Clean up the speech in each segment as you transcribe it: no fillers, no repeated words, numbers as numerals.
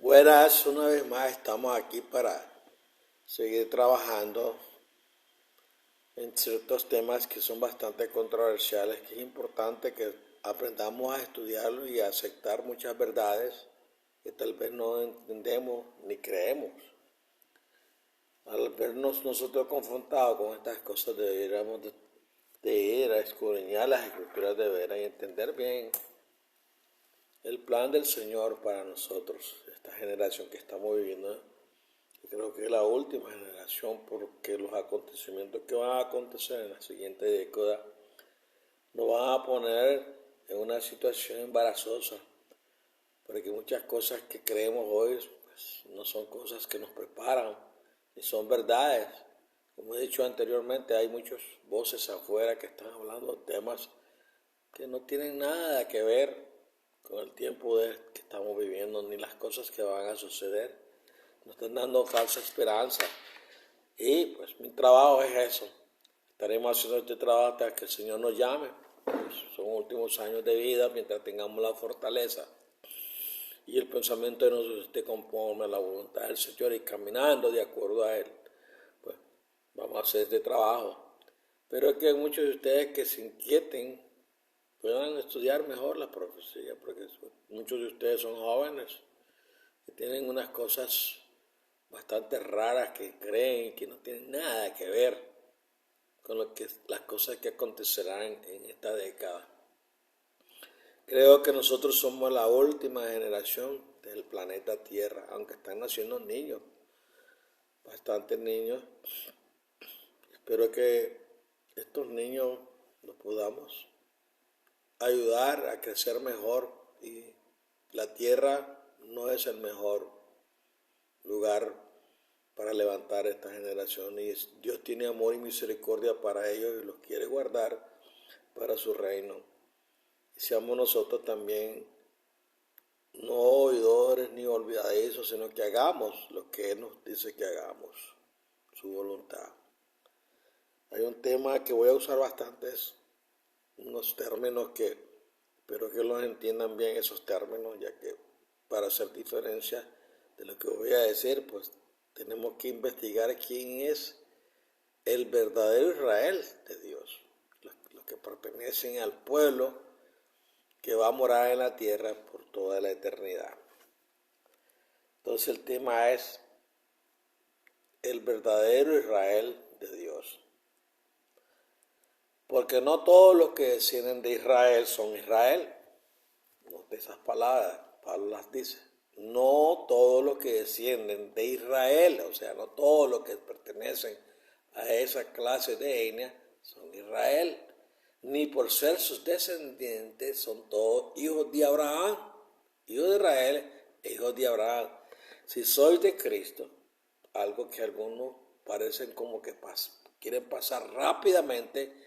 Buenas, una vez más estamos aquí para seguir trabajando en ciertos temas que son bastante controversiales, que es importante que aprendamos a estudiarlo y a aceptar muchas verdades que tal vez no entendemos ni creemos. Al vernos nosotros confrontados con estas cosas deberíamos de ir a escudriñar las escrituras de veras y entender bien el plan del Señor para nosotros, esta generación que estamos viviendo. Yo creo que es la última generación porque los acontecimientos que van a acontecer en la siguiente década nos van a poner en una situación embarazosa, porque muchas cosas que creemos hoy pues, no son cosas que nos preparan, ni son verdades. Como he dicho anteriormente, hay muchas voces afuera que están hablando de temas que no tienen nada que ver con el tiempo que estamos viviendo, ni las cosas que van a suceder. Nos están dando falsa esperanza. Y pues mi trabajo es eso. Estaremos haciendo este trabajo hasta que el Señor nos llame. Pues, son últimos años de vida mientras tengamos la fortaleza y el pensamiento de nosotros esté conforme a la voluntad del Señor y caminando de acuerdo a Él. Pues vamos a hacer este trabajo. Pero es que hay muchos de ustedes que se inquieten, puedan estudiar mejor la profecía, porque muchos de ustedes son jóvenes que tienen unas cosas bastante raras que creen que no tienen nada que ver con las cosas que acontecerán en esta década. Creo que nosotros somos la última generación del planeta Tierra, aunque están naciendo niños, bastantes niños. Espero que estos niños los podamos ayudar a crecer mejor, y la Tierra no es el mejor lugar para levantar esta generación, y Dios tiene amor y misericordia para ellos y los quiere guardar para su reino. Y seamos nosotros también no oidores ni olvidadizos, sino que hagamos lo que Él nos dice que hagamos, su voluntad. Hay un tema que voy a usar bastantes, unos términos que espero que los entiendan bien esos términos, ya que para hacer diferencia de lo que voy a decir, pues tenemos que investigar quién es el verdadero Israel de Dios, los que pertenecen al pueblo que va a morar en la tierra por toda la eternidad. Entonces el tema es el verdadero Israel de Dios. Porque no todos los que descienden de Israel son Israel. Note esas palabras, Pablo las dice. No todos los que descienden de Israel, o sea, no todos los que pertenecen a esa clase de etnia son Israel. Ni por ser sus descendientes son todos hijos de Abraham. Hijos de Israel, hijos de Abraham. Si sois de Cristo, algo que algunos parecen como que quieren pasar rápidamente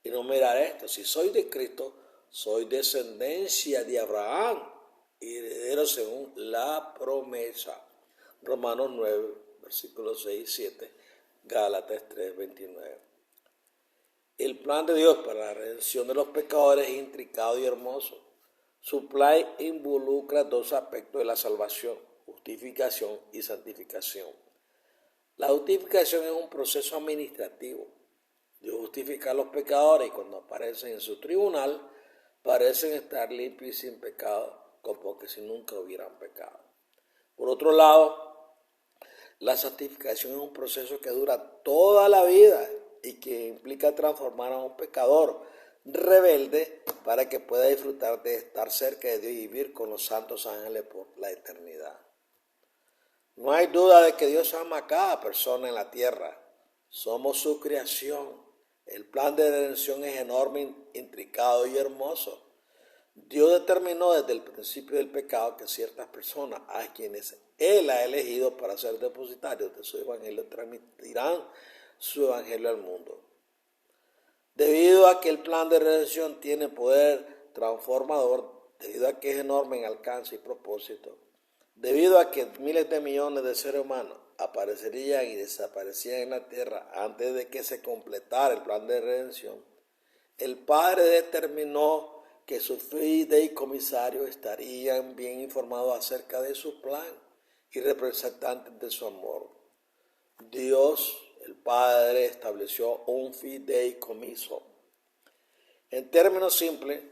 y no mirar esto. Si soy de Cristo, soy descendencia de Abraham y heredero según la promesa. Romanos 9, versículos 6 y 7, Gálatas 3, 29. El plan de Dios para la redención de los pecadores es intricado y hermoso. Su plan involucra dos aspectos de la salvación: justificación y santificación. La justificación es un proceso administrativo. Dios justifica a los pecadores y cuando aparecen en su tribunal parecen estar limpios y sin pecado, como que si nunca hubieran pecado. Por otro lado, la santificación es un proceso que dura toda la vida y que implica transformar a un pecador rebelde para que pueda disfrutar de estar cerca de Dios y vivir con los santos ángeles por la eternidad. No hay duda de que Dios ama a cada persona en la tierra. Somos su creación. El plan de redención es enorme, intricado y hermoso. Dios determinó desde el principio del pecado que ciertas personas, a quienes Él ha elegido para ser depositarios de su evangelio, transmitirán su evangelio al mundo. Debido a que el plan de redención tiene poder transformador, debido a que es enorme en alcance y propósito, debido a que miles de millones de seres humanos aparecerían y desaparecían en la tierra antes de que se completara el plan de redención, el Padre determinó que sus fideicomisarios estarían bien informados acerca de su plan y representantes de su amor. Dios, el Padre, estableció un fideicomiso. En términos simples,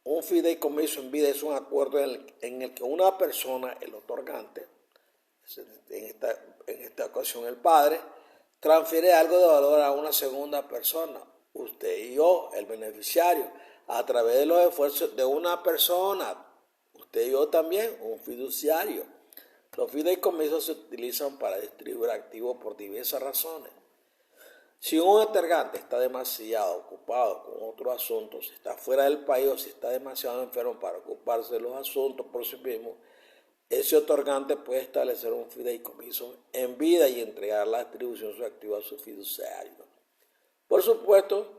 un fideicomiso en vida es un acuerdo en el que una persona, el otorgante, en esta ocasión el Padre, transfiere algo de valor a una segunda persona, usted y yo, el beneficiario, a través de los esfuerzos de una persona, usted y yo también, un fiduciario. Los fideicomisos se utilizan para distribuir activos por diversas razones. Si un otorgante está demasiado ocupado con otros asuntos, si está fuera del país o si está demasiado enfermo para ocuparse de los asuntos por sí mismo, ese otorgante puede establecer un fideicomiso en vida y entregar la distribución de sus activos a su fiduciario. Por supuesto,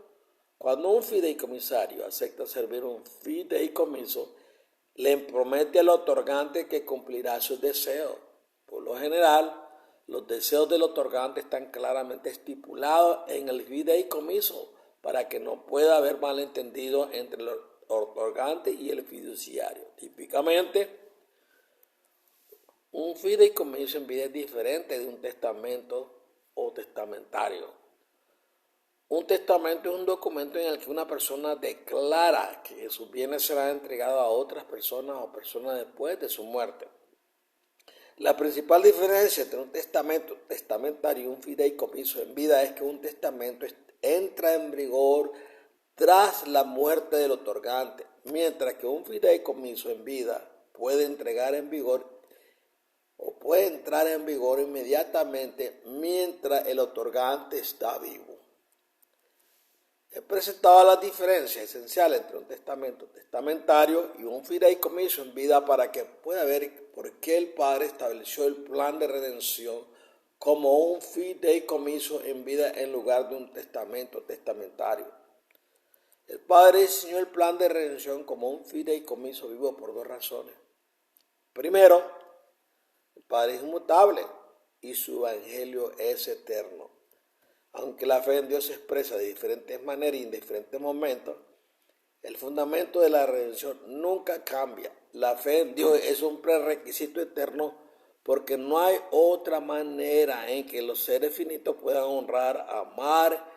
cuando un fideicomisario acepta servir un fideicomiso, le promete al otorgante que cumplirá sus deseos. Por lo general, los deseos del otorgante están claramente estipulados en el fideicomiso para que no pueda haber malentendido entre el otorgante y el fiduciario. Típicamente, un fideicomiso en vida es diferente de un testamento o testamentario. Un testamento es un documento en el que una persona declara que sus bienes serán entregados a otras personas o personas después de su muerte. La principal diferencia entre un testamento testamentario y un fideicomiso en vida es que un testamento entra en vigor tras la muerte del otorgante, mientras que un fideicomiso en vida puede entrar en vigor inmediatamente mientras el otorgante está vivo. He presentado las diferencias esenciales entre un testamento testamentario y un fideicomiso en vida para que pueda ver por qué el Padre estableció el plan de redención como un fideicomiso en vida en lugar de un testamento testamentario. El Padre diseñó el plan de redención como un fideicomiso vivo por dos razones. Primero, el Padre es inmutable y su evangelio es eterno. Aunque la fe en Dios se expresa de diferentes maneras y en diferentes momentos, el fundamento de la redención nunca cambia. La fe en Dios es un prerequisito eterno porque no hay otra manera en que los seres finitos puedan honrar, amar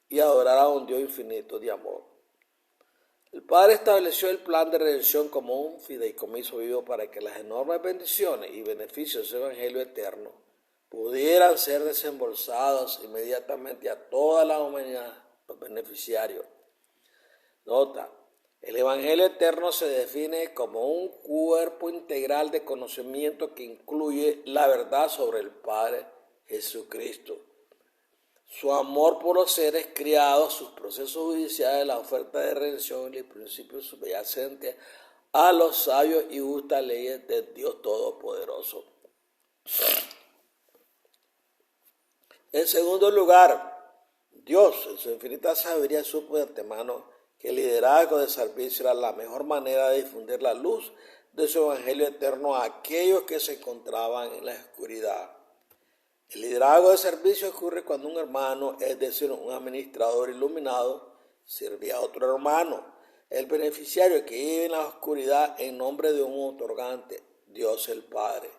y adorar a un Dios infinito de amor. El Padre estableció el plan de redención como un fideicomiso vivo para que las enormes bendiciones y beneficios de su evangelio eterno pudieran ser desembolsados inmediatamente a toda la humanidad, los beneficiarios. Nota, el Evangelio eterno se define como un cuerpo integral de conocimiento que incluye la verdad sobre el Padre Jesucristo, su amor por los seres criados, sus procesos judiciales, la oferta de redención y el principio subyacente a los sabios y justas leyes de Dios Todopoderoso. En segundo lugar, Dios, en su infinita sabiduría, supo de antemano que el liderazgo de servicio era la mejor manera de difundir la luz de su evangelio eterno a aquellos que se encontraban en la oscuridad. El liderazgo de servicio ocurre cuando un hermano, es decir, un administrador iluminado, sirve a otro hermano, el beneficiario que vive en la oscuridad en nombre de un otorgante, Dios el Padre.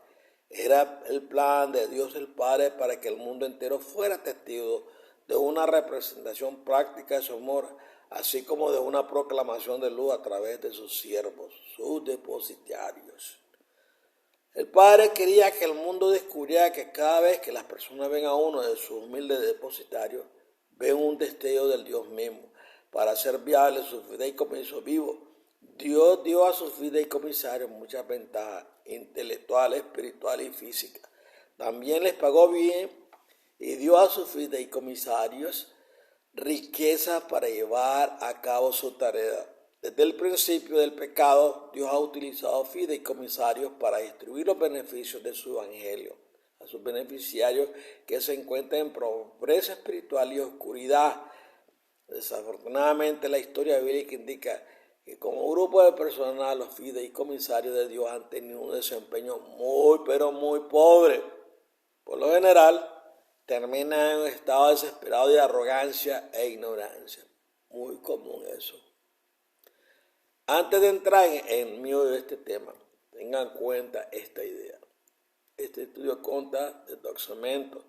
Era el plan de Dios el Padre para que el mundo entero fuera testigo de una representación práctica de su amor, así como de una proclamación de luz a través de sus siervos, sus depositarios. El Padre quería que el mundo descubriera que cada vez que las personas ven a uno de sus humildes depositarios, ven un destello del Dios mismo. Para hacer viable su fideicomiso vivo, Dios dio a sus fideicomisarios muchas ventajas intelectuales, espirituales y físicas. También les pagó bien y dio a sus fideicomisarios riquezas para llevar a cabo su tarea. Desde el principio del pecado, Dios ha utilizado fideicomisarios para distribuir los beneficios de su evangelio a sus beneficiarios que se encuentran en pobreza espiritual y oscuridad. Desafortunadamente, la historia bíblica indica que como grupo de personas, los fideicomisarios de Dios han tenido un desempeño pero muy pobre. Por lo general, terminan en un estado desesperado de arrogancia e ignorancia. Muy común eso. Antes de entrar en medio de este tema, tengan en cuenta esta idea. este estudio consta de 2 segmentos.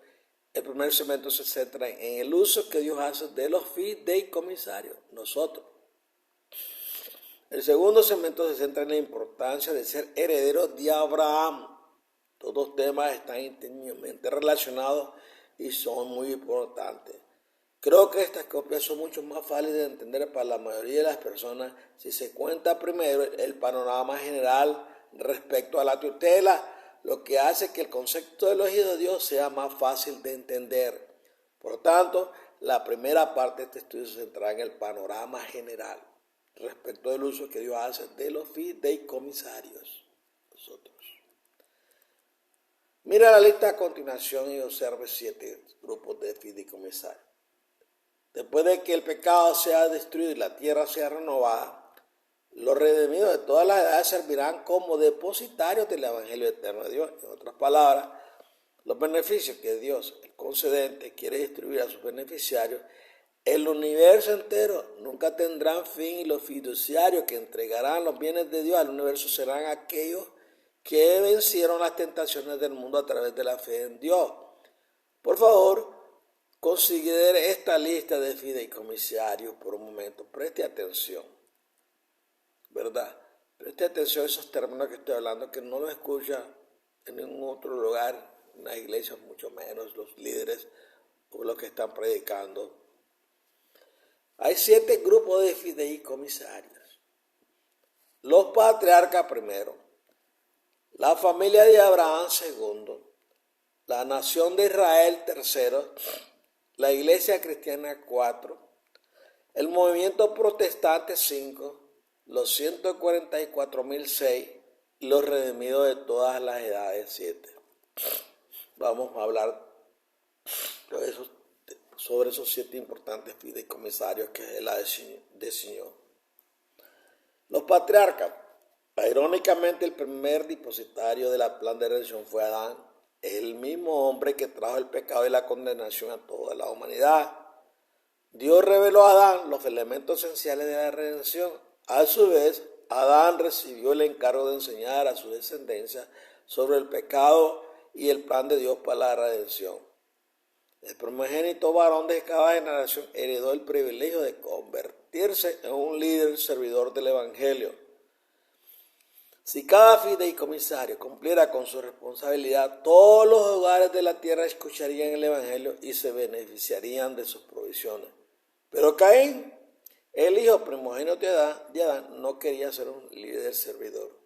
El primer segmento se centra en el uso que Dios hace de los fideicomisarios, nosotros. El segundo segmento se centra en la importancia de ser herederos de Abraham. Todos temas están íntimamente relacionados y son muy importantes. Creo que estas copias son mucho más fáciles de entender para la mayoría de las personas si se cuenta primero el panorama general respecto a la tutela, lo que hace que el concepto del oído de Dios sea más fácil de entender. Por tanto, la primera parte de este estudio se centrará en el panorama general respecto del uso que Dios hace de los fideicomisarios. Nosotros. Mira la lista a continuación y observe 7 grupos de fideicomisarios. Después de que el pecado sea destruido y la tierra sea renovada, los redimidos de todas las edades servirán como depositarios del Evangelio eterno de Dios. En otras palabras, los beneficios que Dios, el concedente, quiere distribuir a sus beneficiarios, el universo entero nunca tendrán fin, y los fiduciarios que entregarán los bienes de Dios al universo serán aquellos que vencieron las tentaciones del mundo a través de la fe en Dios. Por favor, considere esta lista de fideicomisarios por un momento. Preste atención, ¿verdad? Preste atención a esos términos que estoy hablando, que no lo escucha en ningún otro lugar, en las iglesias, mucho menos los líderes o los que están predicando. Hay 7 grupos de fideicomisarios. Los patriarcas primero, la familia de Abraham segundo, la nación de Israel tercero, la iglesia cristiana 4, el movimiento protestante 5, los 144,000 6 y los redimidos de todas las edades 7. Vamos a hablar sobre esos 7 importantes fideicomisarios que él designó. Los patriarcas. Irónicamente, el primer depositario del plan de redención fue Adán, el mismo hombre que trajo el pecado y la condenación a toda la humanidad. Dios reveló a Adán los elementos esenciales de la redención. A su vez, Adán recibió el encargo de enseñar a su descendencia sobre el pecado y el plan de Dios para la redención. El primogénito varón de cada generación heredó el privilegio de convertirse en un líder servidor del Evangelio. Si cada fideicomisario cumpliera con su responsabilidad, todos los hogares de la tierra escucharían el Evangelio y se beneficiarían de sus provisiones. Pero Caín, el hijo primogénito de Adán, no quería ser un líder servidor.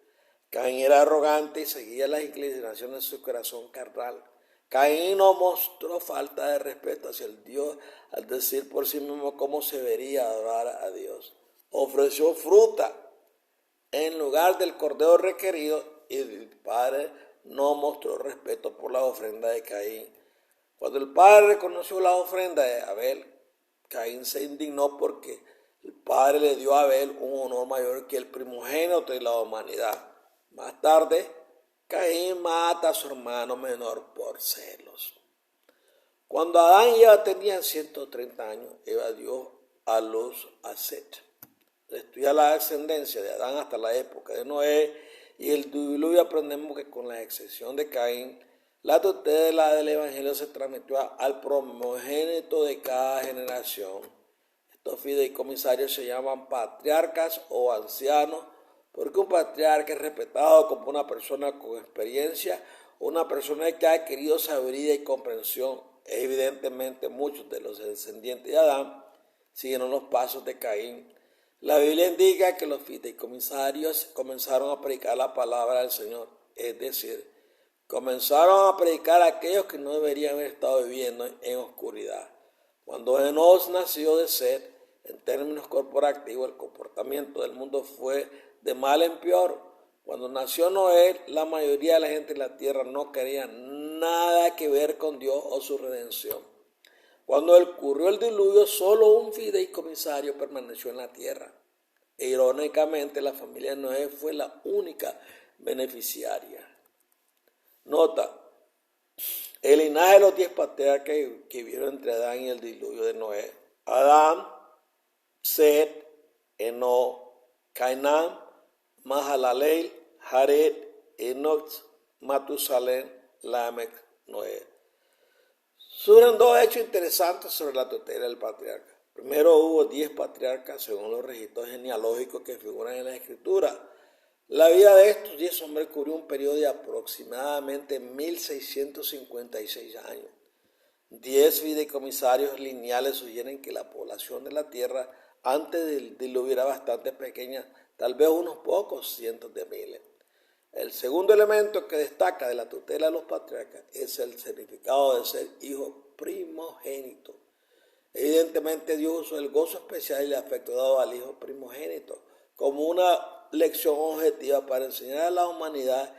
Caín era arrogante y seguía las inclinaciones de su corazón carnal. Caín no mostró falta de respeto hacia el Dios al decir por sí mismo cómo se debería adorar a Dios. Ofreció fruta en lugar del cordero requerido, y el padre no mostró respeto por la ofrenda de Caín. Cuando el padre reconoció la ofrenda de Abel, Caín se indignó porque el padre le dio a Abel un honor mayor que el primogénito de la humanidad. Más tarde, Caín mata a su hermano menor por celos. Cuando Adán y Eva tenían 130 años, Eva dio a luz a Set. Estudia la descendencia de Adán hasta la época de Noé y el diluvio, aprendemos que con la excepción de Caín, la tutela del Evangelio se transmitió al primogénito de cada generación. Estos fideicomisarios se llaman patriarcas o ancianos, porque un patriarca es respetado como una persona con experiencia, una persona que ha adquirido sabiduría y comprensión. Evidentemente, muchos de los descendientes de Adán siguieron los pasos de Caín. La Biblia indica que los fideicomisarios comenzaron a predicar la palabra del Señor, es decir, comenzaron a predicar a aquellos que no deberían haber estado viviendo en oscuridad. Cuando Enos nació de Set, en términos corporativos, el comportamiento del mundo fue de mal en peor. Cuando nació Noé, la mayoría de la gente en la tierra no quería nada que ver con Dios o su redención. Cuando ocurrió el diluvio, solo un fideicomisario permaneció en la tierra. E irónicamente, la familia de Noé fue la única beneficiaria. Nota, el linaje de los 10 patriarcas que vivieron entre Adán y el diluvio de Noé: Adán, Set, Enoc, Cainán, Mahalaleel, Jared, Enoch, Matusalén, Lamec, Noé. Surgen dos hechos interesantes sobre la tutela del patriarca. Primero, hubo 10 patriarcas según los registros genealógicos que figuran en la escritura. La vida de estos 10 hombres cubrió un periodo de aproximadamente 1656 años. 10 fideicomisarios lineales sugieren que la población de la tierra antes del diluvio era bastante pequeña, tal vez unos pocos cientos de miles. El segundo elemento que destaca de la tutela de los patriarcas es el significado de ser hijo primogénito. Evidentemente Dios usó el gozo especial y el afecto dado al hijo primogénito como una lección objetiva para enseñar a la humanidad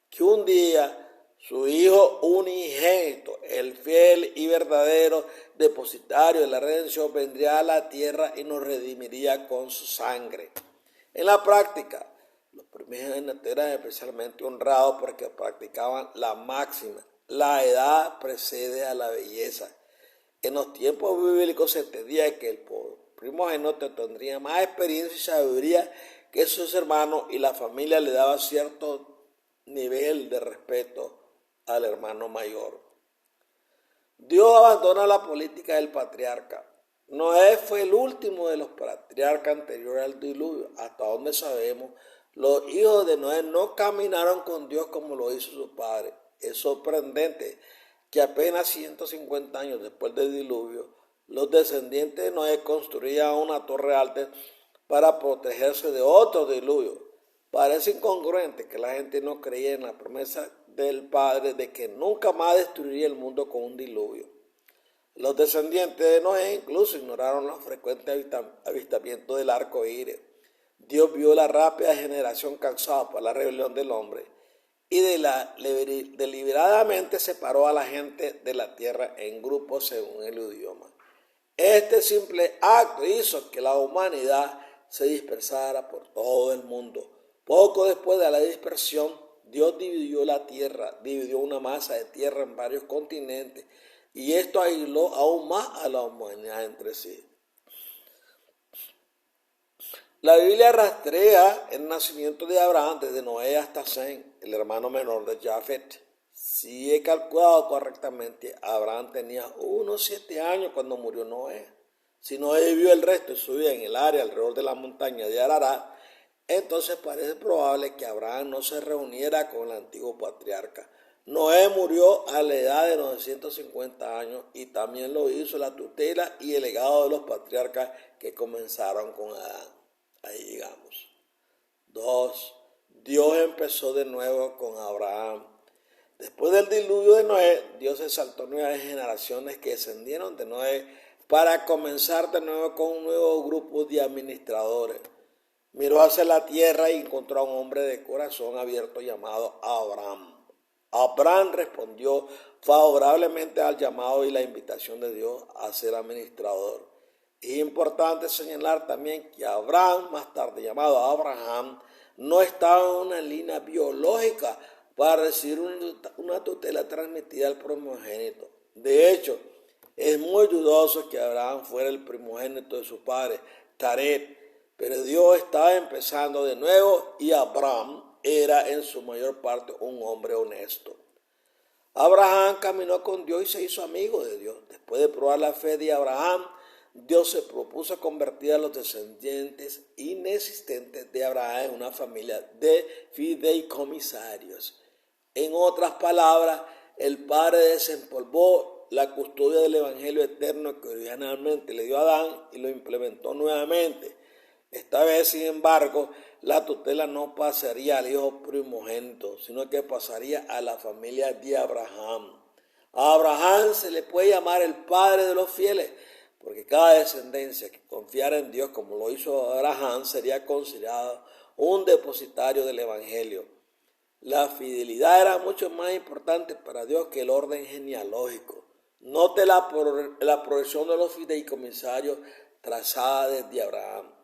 que un día su hijo unigénito, el fiel y verdadero depositario de la redención, vendría a la tierra y nos redimiría con su sangre. En la práctica, los primogénitos eran especialmente honrados porque practicaban la máxima: la edad precede a la belleza. En los tiempos bíblicos se entendía que el primogénito tendría más experiencia y sabiduría que sus hermanos, y la familia le daba cierto nivel de respeto al hermano mayor. Dios abandona la política del patriarca. Noé fue el último de los patriarcas anteriores al diluvio. Hasta donde sabemos, los hijos de Noé no caminaron con Dios como lo hizo su padre. Es sorprendente que apenas 150 años después del diluvio, los descendientes de Noé construían una torre alta para protegerse de otro diluvio. Parece incongruente que la gente no creía en la promesa del Padre de que nunca más destruiría el mundo con un diluvio. Los descendientes de Noé incluso ignoraron los frecuentes avistamientos del arco iris. Dios vio la rápida generación causada por la rebelión del hombre y deliberadamente separó a la gente de la tierra en grupos según el idioma. Este simple acto hizo que la humanidad se dispersara por todo el mundo. Poco después de la dispersión, Dios dividió la tierra, dividió una masa de tierra en varios continentes, y esto aisló aún más a la humanidad entre sí. La Biblia rastrea el nacimiento de Abraham desde Noé hasta Sem, el hermano menor de Jafet. Si he calculado correctamente, Abraham tenía unos 7 años cuando murió Noé. Si Noé vivió el resto de su vida en el área alrededor de la montaña de Ararat, entonces parece probable que Abraham no se reuniera con el antiguo patriarca. Noé murió a la edad de 950 años y también lo hizo la tutela y el legado de los patriarcas que comenzaron con Adán. Ahí llegamos. 2. Dios empezó de nuevo con Abraham. Después del diluvio de Noé, Dios exaltó nuevas generaciones que descendieron de Noé para comenzar de nuevo con un nuevo grupo de administradores. Miró hacia la tierra y encontró a un hombre de corazón abierto llamado Abraham. Abraham respondió favorablemente al llamado y la invitación de Dios a ser administrador. Es importante señalar también que Abraham, más tarde llamado Abraham, no estaba en una línea biológica para recibir una tutela transmitida al primogénito. De hecho, es muy dudoso que Abraham fuera el primogénito de su padre, Taré, pero Dios estaba empezando de nuevo y Abraham era en su mayor parte un hombre honesto. Abraham caminó con Dios y se hizo amigo de Dios. Después de probar la fe de Abraham, Dios se propuso convertir a los descendientes inexistentes de Abraham en una familia de fideicomisarios. En otras palabras, el Padre desempolvó la custodia del Evangelio eterno que originalmente le dio a Adán y lo implementó nuevamente. Esta vez, sin embargo, la tutela no pasaría al hijo primogénito, sino que pasaría a la familia de Abraham. A Abraham se le puede llamar el padre de los fieles, porque cada descendencia que confiara en Dios como lo hizo Abraham sería considerado un depositario del Evangelio. La fidelidad era mucho más importante para Dios que el orden genealógico. Note la progresión de los fideicomisarios trazada desde Abraham.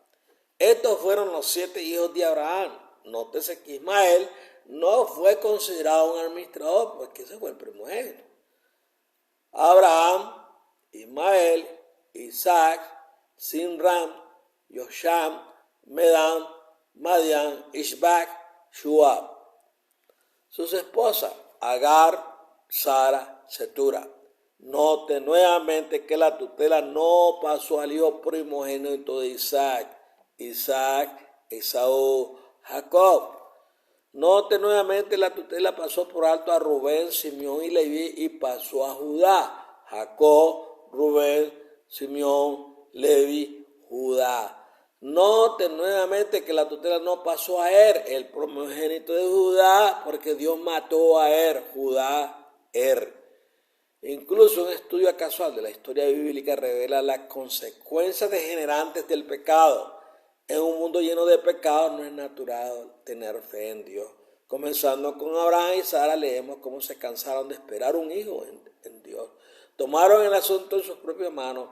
Estos fueron los 7 hijos de Abraham. Nótese que Ismael no fue considerado un administrador porque ese fue el primogénito. Abraham, Ismael, Isaac, Sinram, Yosham, Medan, Madian, Ishbak, Shuab. Sus esposas, Agar, Sara, Setura. Note nuevamente que la tutela no pasó al hijo primogénito de Isaac, Esaú, Jacob. Note nuevamente la tutela pasó por alto a Rubén, Simeón y Leví y pasó a Judá. Jacob, Rubén, Simeón, Leví, Judá. Note nuevamente que la tutela no pasó a el primogénito de Judá, porque Dios mató a Judá, Incluso un estudio casual de la historia bíblica revela las consecuencias degenerantes del pecado. En un mundo lleno de pecados no es natural tener fe en Dios. Comenzando con Abraham y Sara, leemos cómo se cansaron de esperar un hijo en Dios. Tomaron el asunto en sus propias manos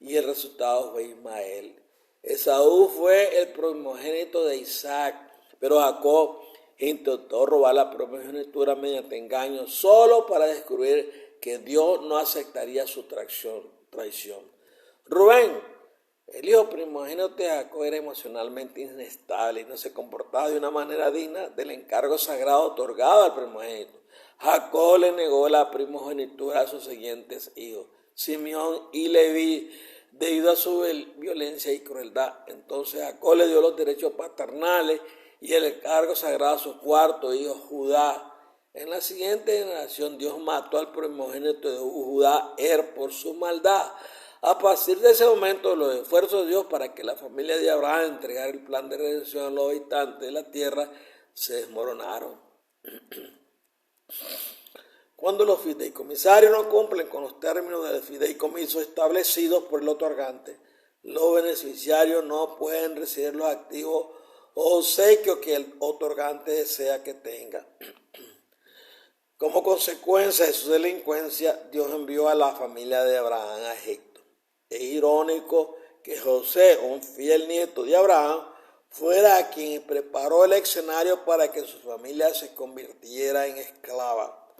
y el resultado fue Ismael. Esaú fue el primogénito de Isaac, pero Jacob intentó robar la primogenitura mediante engaño solo para descubrir que Dios no aceptaría su traición. Rubén, el hijo primogénito de Jacob, era emocionalmente inestable y no se comportaba de una manera digna del encargo sagrado otorgado al primogénito. Jacob le negó la primogenitura a sus siguientes hijos, Simeón y Leví, debido a su violencia y crueldad. Entonces Jacob le dio los derechos paternales y el encargo sagrado a su cuarto hijo, Judá. En la siguiente generación, Dios mató al primogénito de Judá, por su maldad. A partir de ese momento, los esfuerzos de Dios para que la familia de Abraham entregara el plan de redención a los habitantes de la tierra se desmoronaron. Cuando los fideicomisarios no cumplen con los términos del fideicomiso establecidos por el otorgante, los beneficiarios no pueden recibir los activos o obsequios que el otorgante desea que tenga. Como consecuencia de su delincuencia, Dios envió a la familia de Abraham a Egipto. Es irónico que José, un fiel nieto de Abraham, fuera quien preparó el escenario para que su familia se convirtiera en esclava.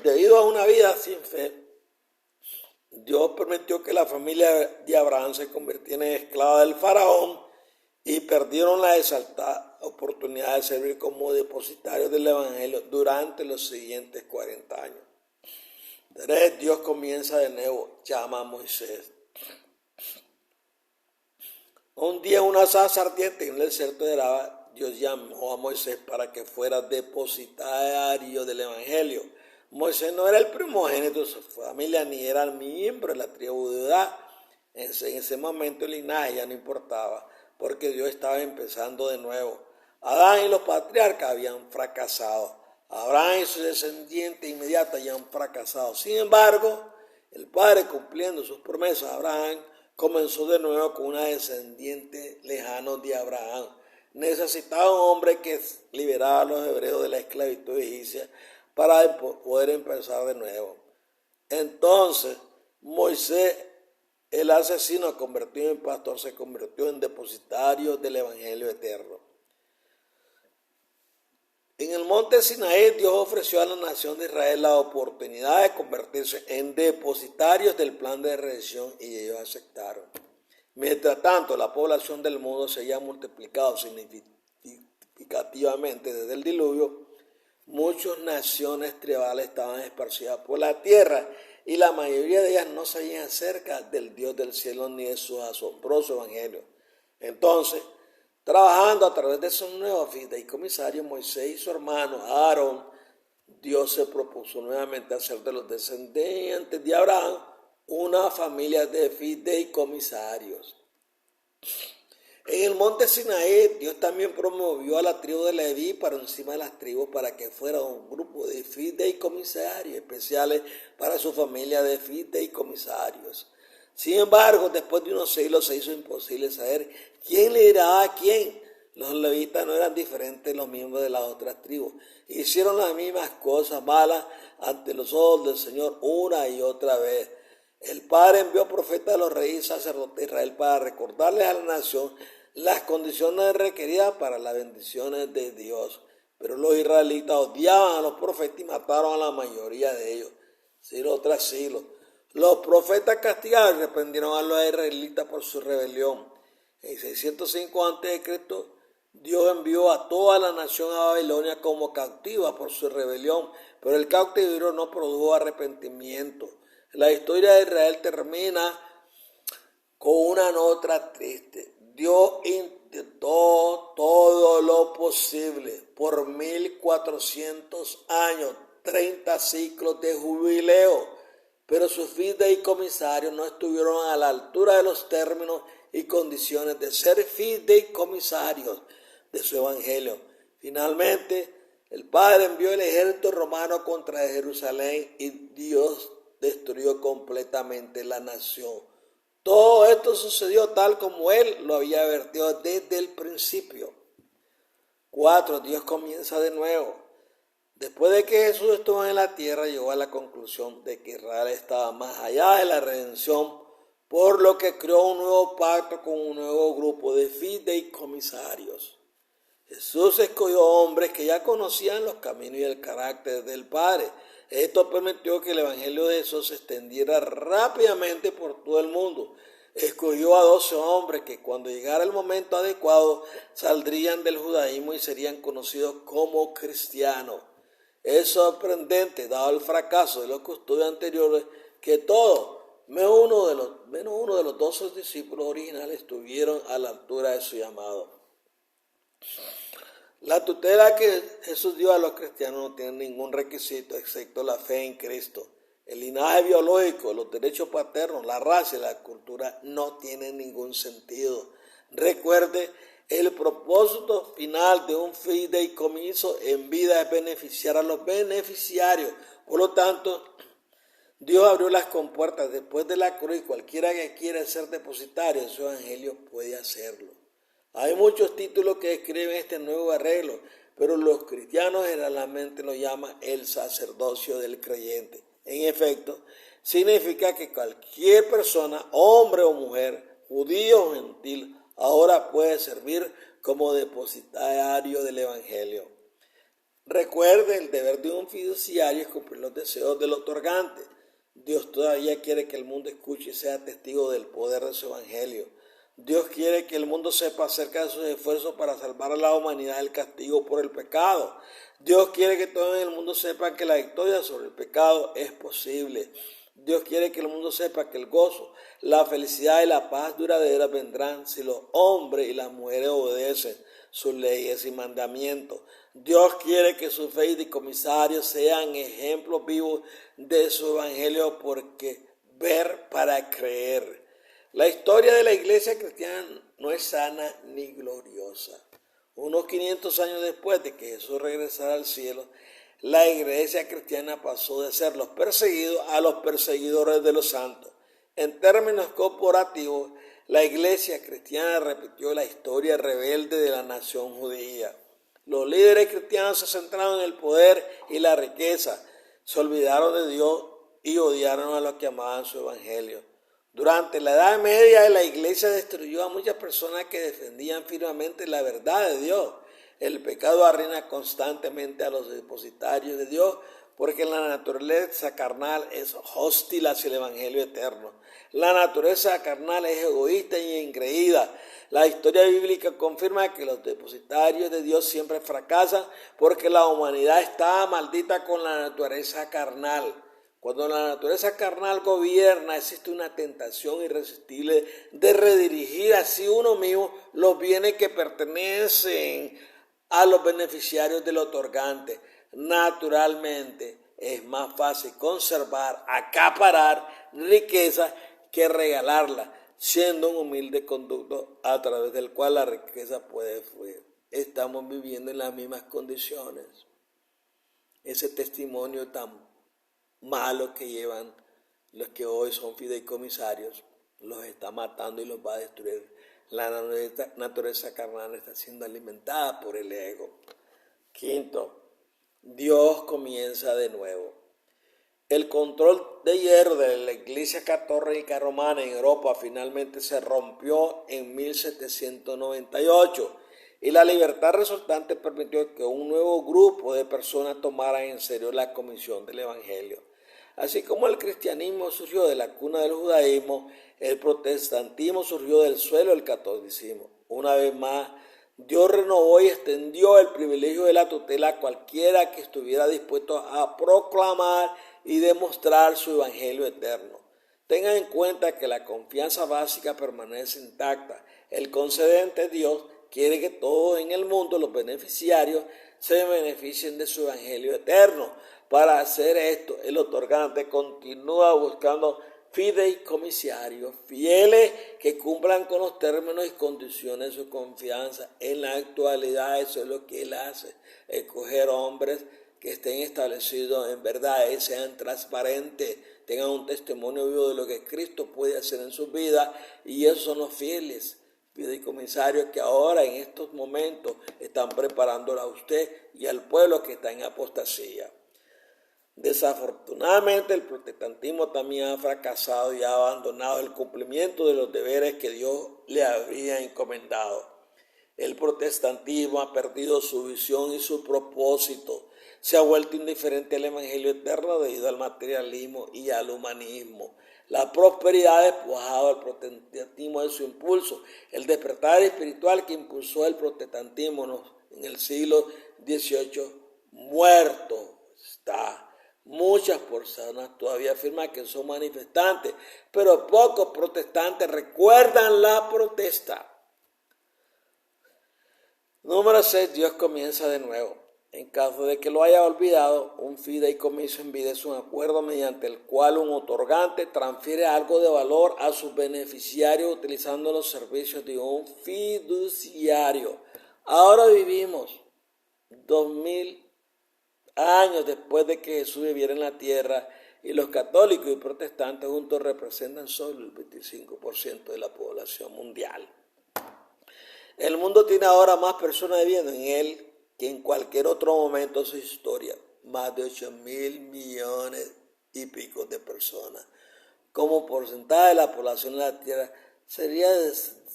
Debido a una vida sin fe, Dios permitió que la familia de Abraham se convirtiera en esclava del faraón y perdieron la exaltada oportunidad de servir como depositarios del evangelio durante los siguientes 40 años. 3. Dios comienza de nuevo, llama a Moisés. Un día, una zarza ardiente en el desierto de Araba, Dios llamó a Moisés para que fuera depositario del evangelio. Moisés no era el primogénito de su familia ni era miembro de la tribu de Judá. En ese momento el linaje ya no importaba, porque Dios estaba empezando de nuevo. Adán y los patriarcas habían fracasado. Abraham y sus descendientes inmediatos ya han fracasado. Sin embargo, el Padre, cumpliendo sus promesas a Abraham, comenzó de nuevo con una descendiente lejano de Abraham. Necesitaba un hombre que liberara a los hebreos de la esclavitud egipcia para poder empezar de nuevo. Entonces, Moisés, el asesino convertido en pastor, se convirtió en depositario del evangelio eterno. En el monte Sinaí, Dios ofreció a la nación de Israel la oportunidad de convertirse en depositarios del plan de redención y ellos aceptaron. Mientras tanto, la población del mundo se había multiplicado significativamente desde el diluvio. Muchas naciones tribales estaban esparcidas por la tierra y la mayoría de ellas no sabían acerca del Dios del cielo ni de su asombroso evangelio. Entonces, trabajando a través de sus nuevos fideicomisarios, Moisés y su hermano Aarón, Dios se propuso nuevamente hacer de los descendientes de Abraham una familia de fideicomisarios. En el monte Sinaí, Dios también promovió a la tribu de Leví para encima de las tribus para que fuera un grupo de fideicomisarios especiales para su familia de fideicomisarios. Sin embargo, después de unos siglos se hizo imposible saber quién lideraba a quién. Los levitas no eran diferentes de los miembros de las otras tribus. Hicieron las mismas cosas malas ante los ojos del Señor una y otra vez. El Padre envió profetas a los reyes y sacerdotes de Israel para recordarles a la nación las condiciones requeridas para las bendiciones de Dios. Pero los israelitas odiaban a los profetas y mataron a la mayoría de ellos, siglo tras siglo. Los profetas castigaron y reprendieron a los israelitas por su rebelión. En 605 a.C., Dios envió a toda la nación a Babilonia como cautiva por su rebelión, pero el cautiverio no produjo arrepentimiento. La historia de Israel termina con una nota triste. Dios intentó todo lo posible por 1400 años, 30 ciclos de jubileo, pero sus fideicomisarios no estuvieron a la altura de los términos y condiciones de ser fideicomisarios de su evangelio. Finalmente, el Padre envió el ejército romano contra Jerusalén y Dios destruyó completamente la nación. Todo esto sucedió tal como Él lo había advertido desde el principio. 4. Dios comienza de nuevo. Después de que Jesús estuvo en la tierra, llegó a la conclusión de que Israel estaba más allá de la redención, por lo que creó un nuevo pacto con un nuevo grupo de fideicomisarios. Jesús escogió hombres que ya conocían los caminos y el carácter del Padre. Esto permitió que el evangelio de Jesús se extendiera rápidamente por todo el mundo. Escogió a 12 hombres que cuando llegara el momento adecuado saldrían del judaísmo y serían conocidos como cristianos. Es sorprendente, dado el fracaso de los custodios anteriores, que todos, menos uno de los 12 discípulos originales, estuvieron a la altura de su llamado. La tutela que Jesús dio a los cristianos no tiene ningún requisito excepto la fe en Cristo. El linaje biológico, los derechos paternos, la raza y la cultura no tienen ningún sentido. Recuerde, el propósito final de un fideicomiso en vida es beneficiar a los beneficiarios. Por lo tanto, Dios abrió las compuertas después de la cruz y cualquiera que quiera ser depositario en su evangelio puede hacerlo. Hay muchos títulos que describen este nuevo arreglo, pero los cristianos generalmente lo llaman el sacerdocio del creyente. En efecto, significa que cualquier persona, hombre o mujer, judío o gentil, ahora puede servir como depositario del evangelio. Recuerde, el deber de un fiduciario es cumplir los deseos del otorgante. Dios todavía quiere que el mundo escuche y sea testigo del poder de su evangelio. Dios quiere que el mundo sepa acerca de sus esfuerzos para salvar a la humanidad del castigo por el pecado. Dios quiere que todo el mundo sepa que la victoria sobre el pecado es posible. Dios quiere que el mundo sepa que el gozo, la felicidad y la paz duradera vendrán si los hombres y las mujeres obedecen sus leyes y mandamientos. Dios quiere que sus fideicomisarios sean ejemplos vivos de su evangelio, porque ver para creer. La historia de la iglesia cristiana no es sana ni gloriosa. Unos 500 años después de que Jesús regresara al cielo, la iglesia cristiana pasó de ser los perseguidos a los perseguidores de los santos. En términos corporativos, la iglesia cristiana repitió la historia rebelde de la nación judía. Los líderes cristianos se centraron en el poder y la riqueza, se olvidaron de Dios y odiaron a los que amaban su evangelio. Durante la Edad Media, la iglesia destruyó a muchas personas que defendían firmemente la verdad de Dios. El pecado arruina constantemente a los depositarios de Dios, porque la naturaleza carnal es hostil hacia el evangelio eterno. La naturaleza carnal es egoísta y engreída. La historia bíblica confirma que los depositarios de Dios siempre fracasan porque la humanidad está maldita con la naturaleza carnal. Cuando la naturaleza carnal gobierna, existe una tentación irresistible de redirigir así uno mismo los bienes que pertenecen a los beneficiarios del otorgante. Naturalmente, es más fácil conservar, acaparar riqueza que regalarla, siendo un humilde conducto a través del cual la riqueza puede fluir. Estamos viviendo en las mismas condiciones. Ese testimonio tan malo que llevan los que hoy son fideicomisarios los está matando y los va a destruir. La naturaleza carnal está siendo alimentada por el ego. 5. Dios comienza de nuevo. El control de hierro de la Iglesia Católica Romana en Europa finalmente se rompió en 1798 y la libertad resultante permitió que un nuevo grupo de personas tomaran en serio la comisión del Evangelio. Así como el cristianismo surgió de la cuna del judaísmo, el protestantismo surgió del suelo del catolicismo. Una vez más, Dios renovó y extendió el privilegio de la tutela a cualquiera que estuviera dispuesto a proclamar y demostrar su evangelio eterno. Tengan en cuenta que la confianza básica permanece intacta. El concedente, Dios, quiere que todos en el mundo, los beneficiarios, se beneficien de su evangelio eterno. Para hacer esto, el otorgante continúa buscando fideicomisarios fieles que cumplan con los términos y condiciones de su confianza. En la actualidad eso es lo que él hace, escoger hombres que estén establecidos en verdad, sean transparentes, tengan un testimonio vivo de lo que Cristo puede hacer en sus vidas, y esos son los fieles fideicomisarios que ahora en estos momentos están preparándolo a usted y al pueblo que está en apostasía. Desafortunadamente el protestantismo también ha fracasado y ha abandonado el cumplimiento de los deberes que Dios le había encomendado. El protestantismo ha perdido su visión y su propósito. Se ha vuelto indiferente al evangelio eterno debido al materialismo y al humanismo. La prosperidad ha despojado al protestantismo de su impulso. El despertar espiritual que impulsó el protestantismo en el siglo XVIII, muerto está. Muchas personas todavía afirman que son manifestantes, pero pocos protestantes recuerdan la protesta. Número 6. Dios comienza de nuevo. En caso de que lo haya olvidado, un fideicomiso en vida es un acuerdo mediante el cual un otorgante transfiere algo de valor a sus beneficiarios utilizando los servicios de un fiduciario. Ahora vivimos 2000 años después de que Jesús viviera en la tierra, y los católicos y protestantes juntos representan solo el 25% de la población mundial. El mundo tiene ahora más personas viviendo en él que en cualquier otro momento de su historia, más de 8.000 millones y pico de personas. Como porcentaje de la población de la tierra, sería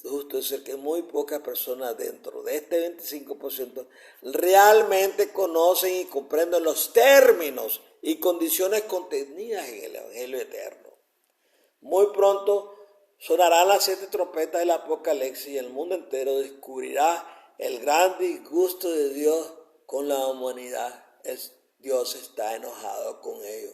justo decir que muy pocas personas dentro de este 25% realmente conocen y comprenden los términos y condiciones contenidas en el evangelio eterno. Muy pronto sonarán las 7 trompetas del Apocalipsis y el mundo entero descubrirá el gran disgusto de Dios con la humanidad. Dios está enojado con ellos.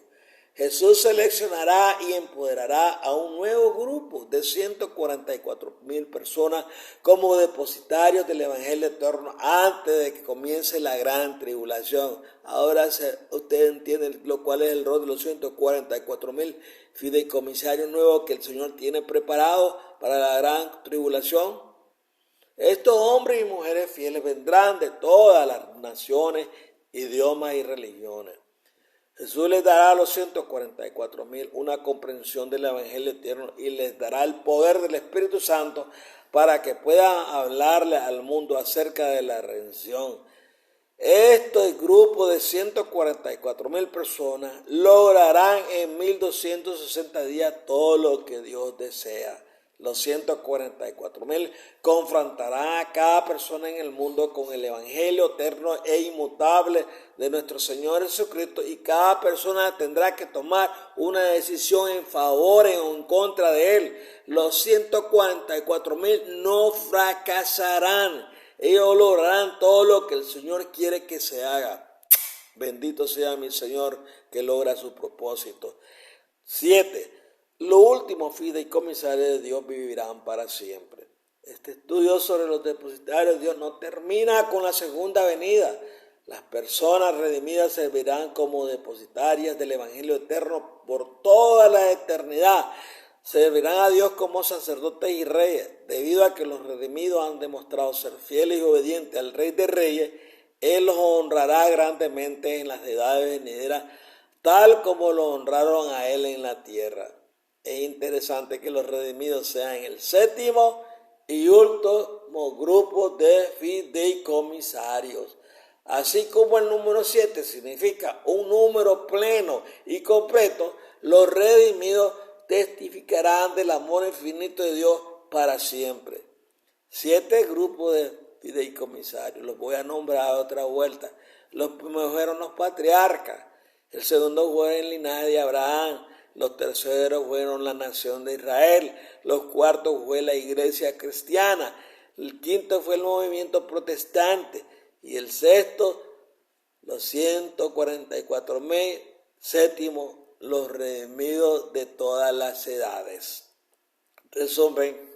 Jesús seleccionará y empoderará a un nuevo grupo de 144,000 personas como depositarios del evangelio eterno antes de que comience la gran tribulación. Ahora usted entiende cuál es el rol de los 144,000 fideicomisarios nuevos que el Señor tiene preparados para la gran tribulación. Estos hombres y mujeres fieles vendrán de todas las naciones, idiomas y religiones. Jesús les dará a los 144,000 una comprensión del evangelio eterno y les dará el poder del Espíritu Santo para que puedan hablarle al mundo acerca de la redención. Este grupo de 144,000 personas lograrán en 1260 días todo lo que Dios desea. Los 144,000 confrontarán a cada persona en el mundo con el evangelio eterno e inmutable de nuestro Señor Jesucristo, y cada persona tendrá que tomar una decisión en favor o en contra de él. Los 144,000 no fracasarán. Ellos lograrán todo lo que el Señor quiere que se haga. Bendito sea mi Señor que logra su propósito. 7. Los últimos fideicomisarios de Dios vivirán para siempre. Este estudio sobre los depositarios de Dios no termina con la segunda venida. Las personas redimidas servirán como depositarias del evangelio eterno por toda la eternidad. Servirán a Dios como sacerdotes y reyes. Debido a que los redimidos han demostrado ser fieles y obedientes al Rey de Reyes, Él los honrará grandemente en las edades venideras, tal como lo honraron a Él en la tierra. Es interesante que los redimidos sean el 7º y último grupo de fideicomisarios. Así como el número 7 significa un número pleno y completo, los redimidos testificarán del amor infinito de Dios para siempre. 7 grupos de fideicomisarios, los voy a nombrar otra vuelta. Los primeros fueron los patriarcas, el segundo fue el linaje de Abraham, los terceros fueron la nación de Israel, los cuartos fue la iglesia cristiana, El quinto fue el movimiento protestante. Y el sexto, los 144,000. Séptimo, los redimidos de todas las edades. Resumen,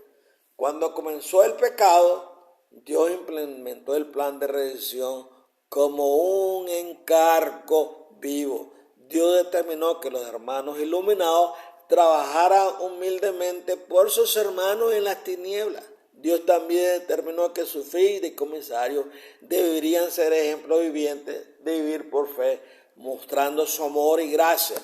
cuando comenzó el pecado, Dios implementó el plan de redención como un encargo vivo. Dios determinó que los hermanos iluminados trabajaran humildemente por sus hermanos en las tinieblas. Dios también determinó que sus fideicomisarios deberían ser ejemplos vivientes de vivir por fe, mostrando su amor y gracia.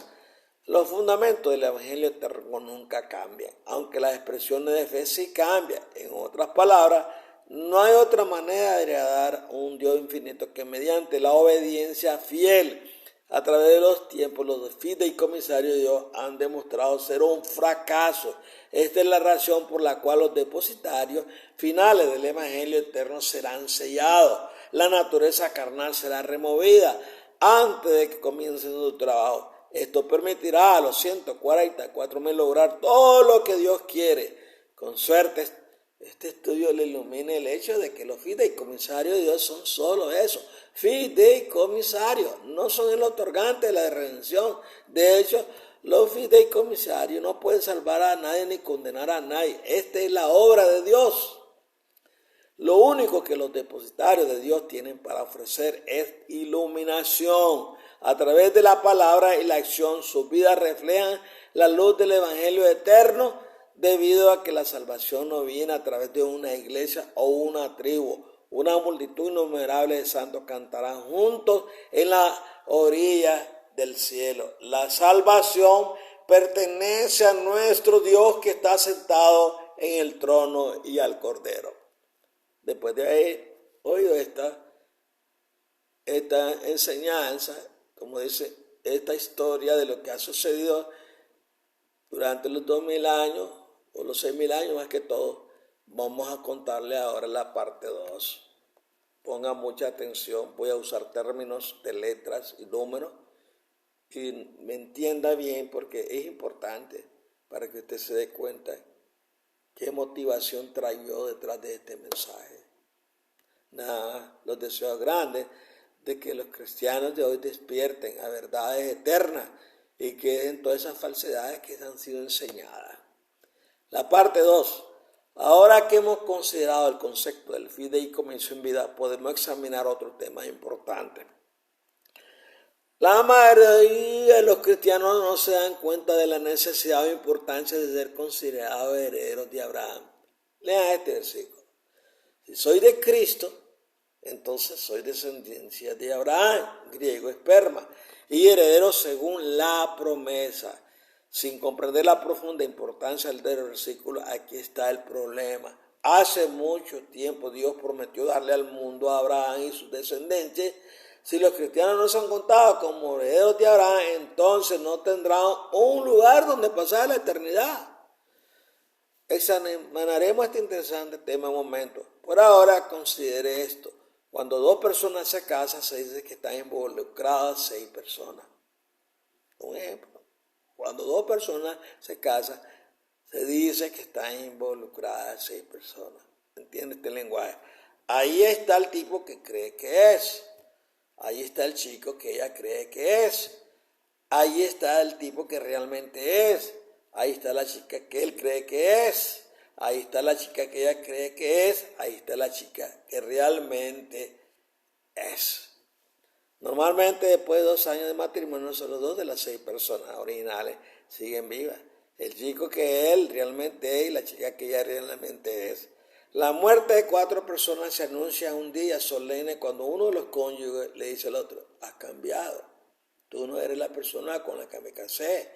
Los fundamentos del Evangelio eterno nunca cambian, aunque las expresiones de fe sí cambian. En otras palabras, no hay otra manera de agradar a un Dios infinito que mediante la obediencia fiel. A través de los tiempos, los fideicomisarios de Dios han demostrado ser un fracaso. Esta es la razón por la cual los depositarios finales del Evangelio eterno serán sellados. La naturaleza carnal será removida antes de que comiencen su trabajo. Esto permitirá a los 144,000 lograr todo lo que Dios quiere. Con suerte, este estudio le ilumina el hecho de que los fideicomisarios de Dios son solo eso, fideicomisarios, no son el otorgante de la redención. De hecho, los fideicomisarios no pueden salvar a nadie ni condenar a nadie. Esta es la obra de Dios. Lo único que los depositarios de Dios tienen para ofrecer es iluminación. A través de la palabra y la acción, sus vidas reflejan la luz del Evangelio eterno, debido a que la salvación no viene a través de una iglesia o una tribu. Una multitud innumerable de santos cantarán juntos en la orilla del cielo. La salvación pertenece a nuestro Dios que está sentado en el trono y al Cordero. Después de haber oído esta enseñanza, como dice, esta historia de lo que ha sucedido durante los 2,000 años, o los 6,000 años más que todo, vamos a contarle ahora la parte 2. Ponga mucha atención, voy a usar términos de letras y números, y me entienda bien porque es importante para que usted se dé cuenta qué motivación traigo detrás de este mensaje. Los deseos grandes de que los cristianos de hoy despierten a verdades eternas y que dejen todas esas falsedades que han sido enseñadas. La parte 2. Ahora que hemos considerado el concepto del fideicomiso en vida, podemos examinar otro tema importante. La mayoría de los cristianos no se dan cuenta de la necesidad o importancia de ser considerados herederos de Abraham. Lean este versículo. Si soy de Cristo, entonces soy descendencia de Abraham, griego esperma, y heredero según la promesa. Sin comprender la profunda importancia del versículo, aquí está el problema. Hace mucho tiempo Dios prometió darle al mundo a Abraham y sus descendencias. Si los cristianos no son contados como herederos de Abraham, entonces no tendrán un lugar donde pasar la eternidad. Examinaremos este interesante tema en un momento. Por ahora, considere esto. Cuando 2 personas se casan, se dice que están involucradas 6 personas. Un ejemplo. Cuando 2 personas se casan, se dice que están involucradas 6 personas. ¿Entiende este lenguaje? Ahí está el tipo que cree que es. Ahí está el chico que ella cree que es. Ahí está el tipo que realmente es. Ahí está la chica que él cree que es. Ahí está la chica que ella cree que es. Ahí está la chica que realmente es. Normalmente después de 2 años de matrimonio, solo 2 de las 6 personas originales siguen vivas. El chico que él realmente es y la chica que ella realmente es. La muerte de 4 personas se anuncia un día solemne cuando uno de los cónyuges le dice al otro: has cambiado, tú no eres la persona con la que me casé.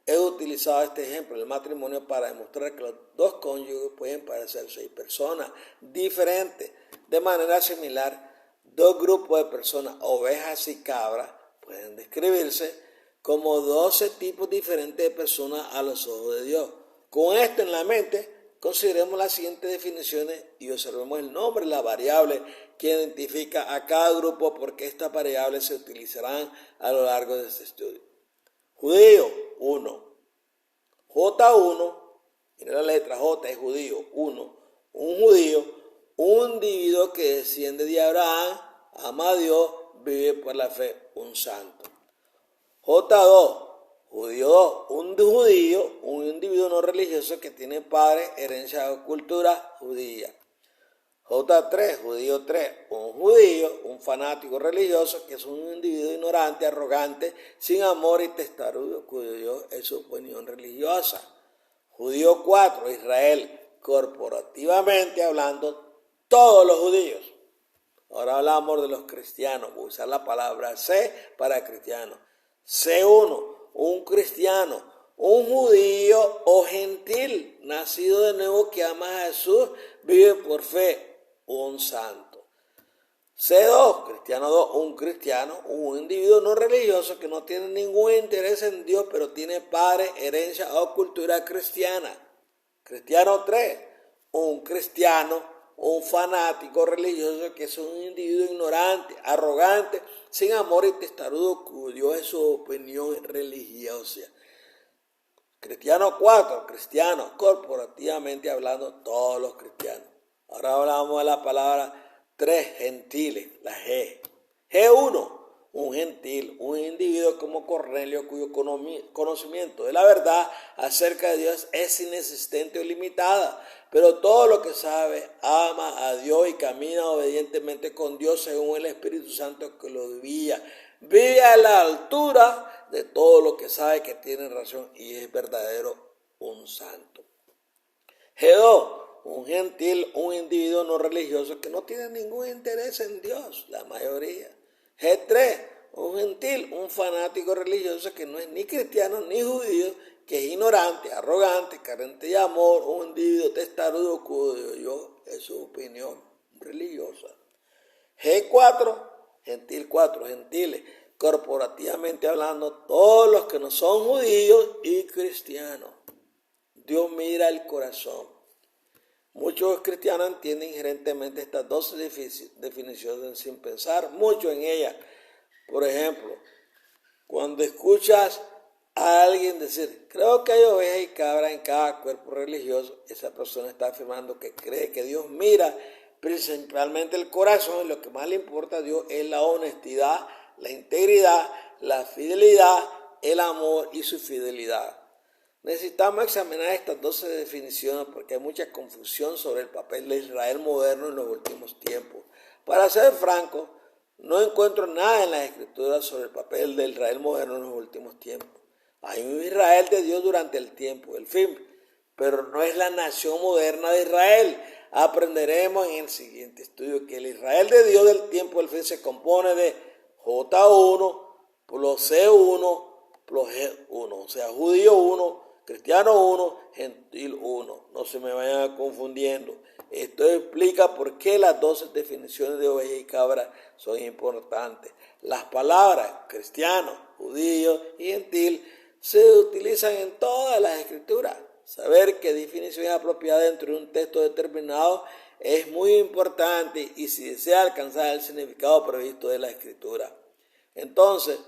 He utilizado este ejemplo del matrimonio para demostrar que los 2 cónyuges pueden parecer 6 personas diferentes. De manera similar, 2 grupos de personas, ovejas y cabras, pueden describirse como 12 tipos diferentes de personas a los ojos de Dios. Con esto en la mente, consideremos las siguientes definiciones y observemos el nombre de la variable que identifica a cada grupo, porque estas variables se utilizarán a lo largo de este estudio. Judío, 1. J1, mira la letra J, es judío, 1. Un judío, un individuo que desciende de Abraham, ama a Dios, vive por la fe, un santo. J2, judío 2, un individuo no religioso que tiene padre, herencia o cultura judía. J3, judío 3, un judío, un fanático religioso que es un individuo ignorante, arrogante, sin amor y testarudo, cuyo Dios es su opinión religiosa. Judío 4, Israel, corporativamente hablando, todos los judíos. Ahora hablamos de los cristianos, voy a usar la palabra C para cristiano. C1, un cristiano, un judío o gentil, nacido de nuevo que ama a Jesús, vive por fe, un santo. C2, cristiano 2, un cristiano, un individuo no religioso que no tiene ningún interés en Dios, pero tiene padre, herencia o cultura cristiana. Cristiano 3, un cristiano, un fanático religioso que es un individuo ignorante, arrogante, sin amor y testarudo, cuyo Dios es su opinión religiosa. Cristiano 4, cristiano, corporativamente hablando, todos los cristianos. Ahora hablamos de la palabra 3, gentiles, la G. G1, un gentil, un individuo como Cornelio cuyo conocimiento de la verdad acerca de Dios es inexistente o limitada, pero todo lo que sabe, ama a Dios y camina obedientemente con Dios según el Espíritu Santo que lo guía. Vive a la altura de todo lo que sabe que tiene razón y es verdadero, un santo. G2, un gentil, un individuo no religioso que no tiene ningún interés en Dios, la mayoría. G3, un gentil, un fanático religioso que no es ni cristiano ni judío, que es ignorante, arrogante, carente de amor, un individuo testarudo cuyo Dios es su opinión religiosa. G4, gentil 4, gentiles, corporativamente hablando, todos los que no son judíos y cristianos. Dios mira el corazón. Muchos cristianos entienden inherentemente estas dos definiciones sin pensar mucho en ellas. Por ejemplo, cuando escuchas a alguien decir, creo que hay ovejas y cabras en cada cuerpo religioso, esa persona está afirmando que cree que Dios mira principalmente el corazón y lo que más le importa a Dios es la honestidad, la integridad, la fidelidad, el amor y su fidelidad. Necesitamos examinar estas 12 definiciones porque hay mucha confusión sobre el papel de Israel moderno en los últimos tiempos. Para ser franco, no encuentro nada en las Escrituras sobre el papel de Israel moderno en los últimos tiempos. Hay un Israel de Dios durante el tiempo del fin, pero no es la nación moderna de Israel. Aprenderemos en el siguiente estudio que el Israel de Dios del tiempo del fin se compone de J1 plus C1 plus G1, o sea, judío 1, cristiano 1, gentil 1. No se me vayan confundiendo. Esto explica por qué las 12 definiciones de oveja y cabra son importantes. Las palabras cristiano, judío y gentil se utilizan en todas las escrituras. Saber qué definición es apropiada dentro de un texto determinado es muy importante y si desea alcanzar el significado previsto de la escritura. Entonces,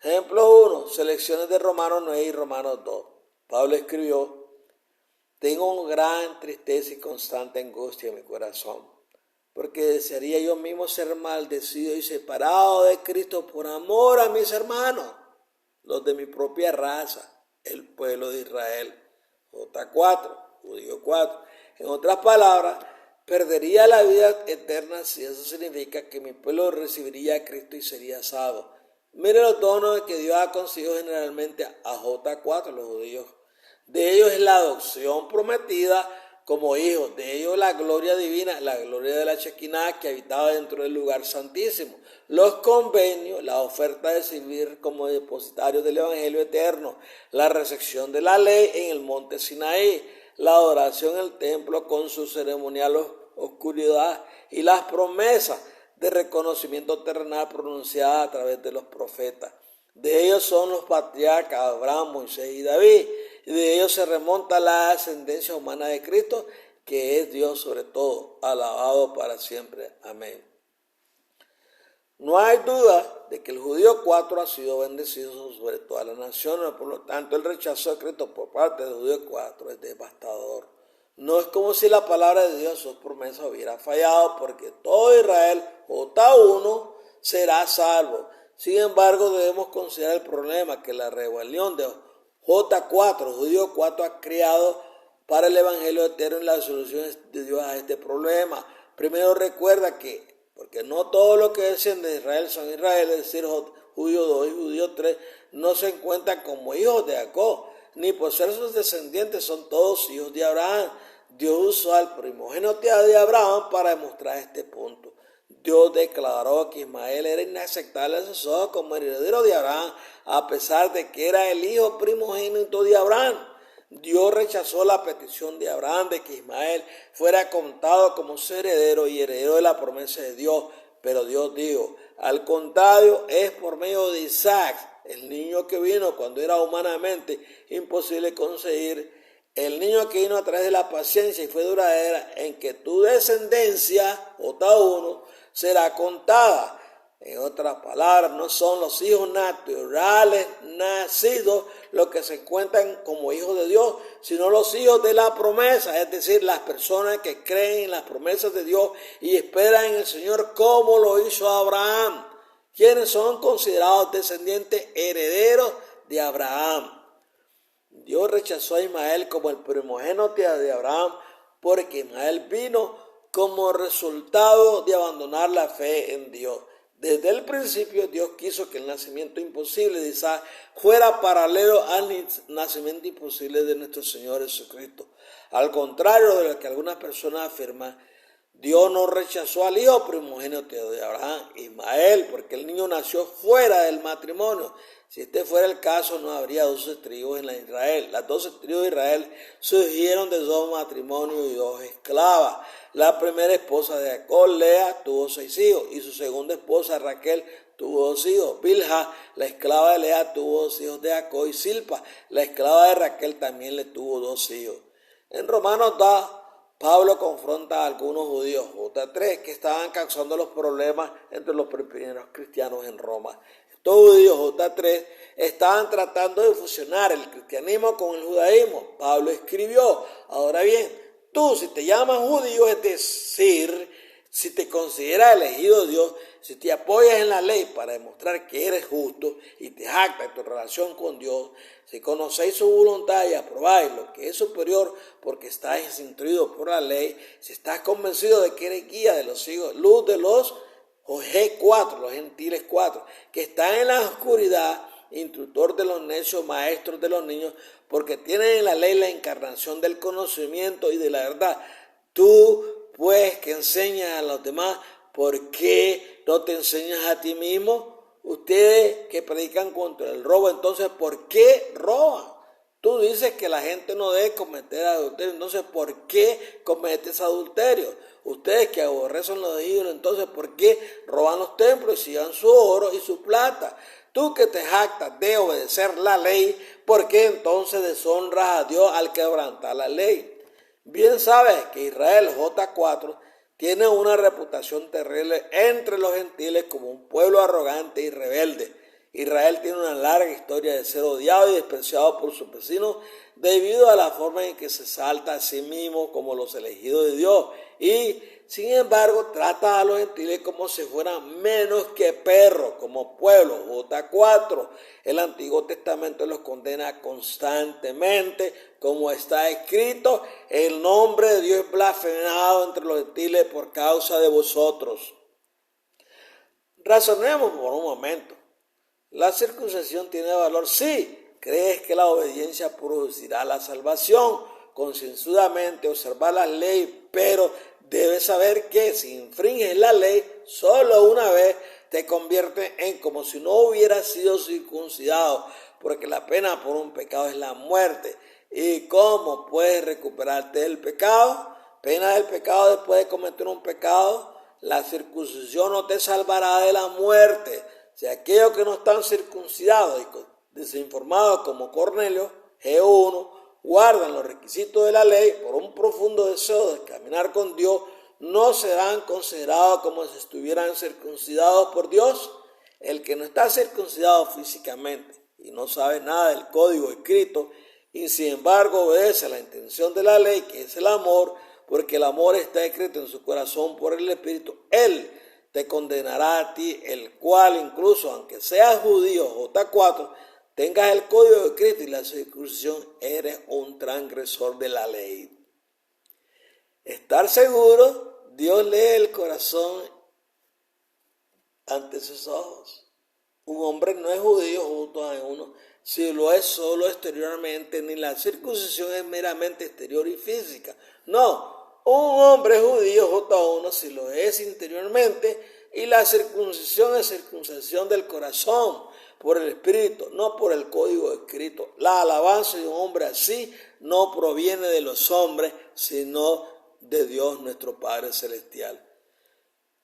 ejemplo 1, selecciones de Romanos 9 y Romanos 2. Pablo escribió, tengo gran tristeza y constante angustia en mi corazón, porque desearía yo mismo ser maldecido y separado de Cristo por amor a mis hermanos, los de mi propia raza, el pueblo de Israel. J4, judío 4. En otras palabras, perdería la vida eterna si eso significa que mi pueblo recibiría a Cristo y sería salvo. Mire los dones que Dios ha concedido generalmente a J4, los judíos. De ellos es la adopción prometida como hijos, de ellos la gloria divina, la gloria de la Shekinah que habitaba dentro del lugar santísimo, los convenios, la oferta de servir como depositarios del evangelio eterno, la recepción de la ley en el monte Sinaí, la adoración en el templo con su ceremonial oscuridad y las promesas de reconocimiento terrenal pronunciadas a través de los profetas. De ellos son los patriarcas Abraham, Moisés y David, y de ellos se remonta la ascendencia humana de Cristo, que es Dios sobre todo, alabado para siempre. Amén. No hay duda de que el judío 4 ha sido bendecido sobre todas las naciones, por lo tanto el rechazo de Cristo por parte del judío 4 es devastador. No es como si la palabra de Dios, sus promesas, hubiera fallado, porque todo Israel, J1, será salvo. Sin embargo, debemos considerar el problema que la rebelión de J4, Judío 4, ha creado para el Evangelio eterno y la solución de Dios a este problema. Primero recuerda que, porque no todos los que descienden de Israel son Israel, es decir, Judío 2 y Judío 3, no se encuentran como hijos de Jacob, ni por ser sus descendientes son todos hijos de Abraham. Dios usó al primogénito de Abraham para demostrar este punto. Dios declaró que Ismael era inaceptable a sus ojos como heredero de Abraham, a pesar de que era el hijo primogénito de Abraham. Dios rechazó la petición de Abraham de que Ismael fuera contado como su heredero y heredero de la promesa de Dios. Pero Dios dijo, al contrario, es por medio de Isaac, el niño que vino cuando era humanamente imposible conseguir, el niño que vino a través de la paciencia y fue duradera, en que tu descendencia, J1, será contada. En otras palabras, no son los hijos naturales nacidos los que se encuentran como hijos de Dios, sino los hijos de la promesa, es decir, las personas que creen en las promesas de Dios y esperan en el Señor como lo hizo Abraham, quienes son considerados descendientes herederos de Abraham. Dios rechazó a Ismael como el primogénito de Abraham porque Ismael vino como resultado de abandonar la fe en Dios. Desde el principio Dios quiso que el nacimiento imposible de Isaac fuera paralelo al nacimiento imposible de nuestro Señor Jesucristo. Al contrario de lo que algunas personas afirman, Dios no rechazó al hijo primogénito de Abraham, Ismael, porque el niño nació fuera del matrimonio. Si este fuera el caso, no habría 12 tribus en la Israel. Las 12 tribus de Israel surgieron de 2 matrimonios y 2 esclavas. La primera esposa de Jacob, Lea, tuvo 6 hijos, y su segunda esposa, Raquel, tuvo 2 hijos. Bilha, la esclava de Lea, tuvo 2 hijos de Jacob, y Silpa, la esclava de Raquel, también le tuvo 2 hijos. En Romanos 2, Pablo confronta a algunos judíos, J3, que estaban causando los problemas entre los primeros cristianos en Roma. Estos judíos, J3, estaban tratando de fusionar el cristianismo con el judaísmo. Pablo escribió, ahora bien, tú si te llamas judío, es decir, si te consideras elegido de Dios, si te apoyas en la ley para demostrar que eres justo y te jactas en tu relación con Dios, si conocéis su voluntad y aprobáis lo que es superior porque estáis instruidos por la ley, si estás convencido de que eres guía de los hijos, luz de los G4, los gentiles 4, que están en la oscuridad, instructor de los necios, maestros de los niños, porque tienen en la ley la encarnación del conocimiento y de la verdad. Tú, pues, que enseñas a los demás, ¿por qué no te enseñas a ti mismo? Ustedes que predican contra el robo, entonces, ¿por qué roban? Tú dices que la gente no debe cometer adulterio, entonces, ¿por qué cometes adulterio? Ustedes que aborrecen los ídolos, entonces, ¿por qué roban los templos y llevan su oro y su plata? Tú que te jactas de obedecer la ley, ¿por qué entonces deshonras a Dios al quebrantar la ley? Bien sabes que Israel, J4, tiene una reputación terrible entre los gentiles como un pueblo arrogante y rebelde. Israel tiene una larga historia de ser odiado y despreciado por sus vecinos debido a la forma en que se salta a sí mismo como los elegidos de Dios y, sin embargo, trata a los gentiles como si fueran menos que perros, como pueblo, J4. El Antiguo Testamento los condena constantemente, como está escrito, el nombre de Dios es blasfemado entre los gentiles por causa de vosotros. Razonemos por un momento. ¿La circuncisión tiene valor? Sí. ¿Crees que la obediencia producirá la salvación? Concienzudamente observar la ley, pero debes saber que si infringes la ley solo una vez, te convierte en como si no hubieras sido circuncidado, porque la pena por un pecado es la muerte. ¿Y cómo puedes recuperarte del pecado? Pena del pecado después de cometer un pecado. La circuncisión no te salvará de la muerte. Si aquellos que no están circuncidados y desinformados como Cornelio, G1, guardan los requisitos de la ley por un profundo deseo de caminar con Dios, no serán considerados como si estuvieran circuncidados por Dios. El que no está circuncidado físicamente y no sabe nada del código escrito y sin embargo obedece a la intención de la ley, que es el amor, porque el amor está escrito en su corazón por el Espíritu, Él te condenará a ti, el cual incluso aunque seas judío, J4, tengas el código de Cristo y la circuncisión, eres un transgresor de la ley. Estar seguro, Dios lee el corazón ante sus ojos. Un hombre no es judío J1 si lo es solo exteriormente, ni la circuncisión es meramente exterior y física. No, un hombre es judío J1 si lo es interiormente, y la circuncisión es circuncisión del corazón por el Espíritu, no por el código escrito. La alabanza de un hombre así no proviene de los hombres, sino de Dios nuestro Padre Celestial.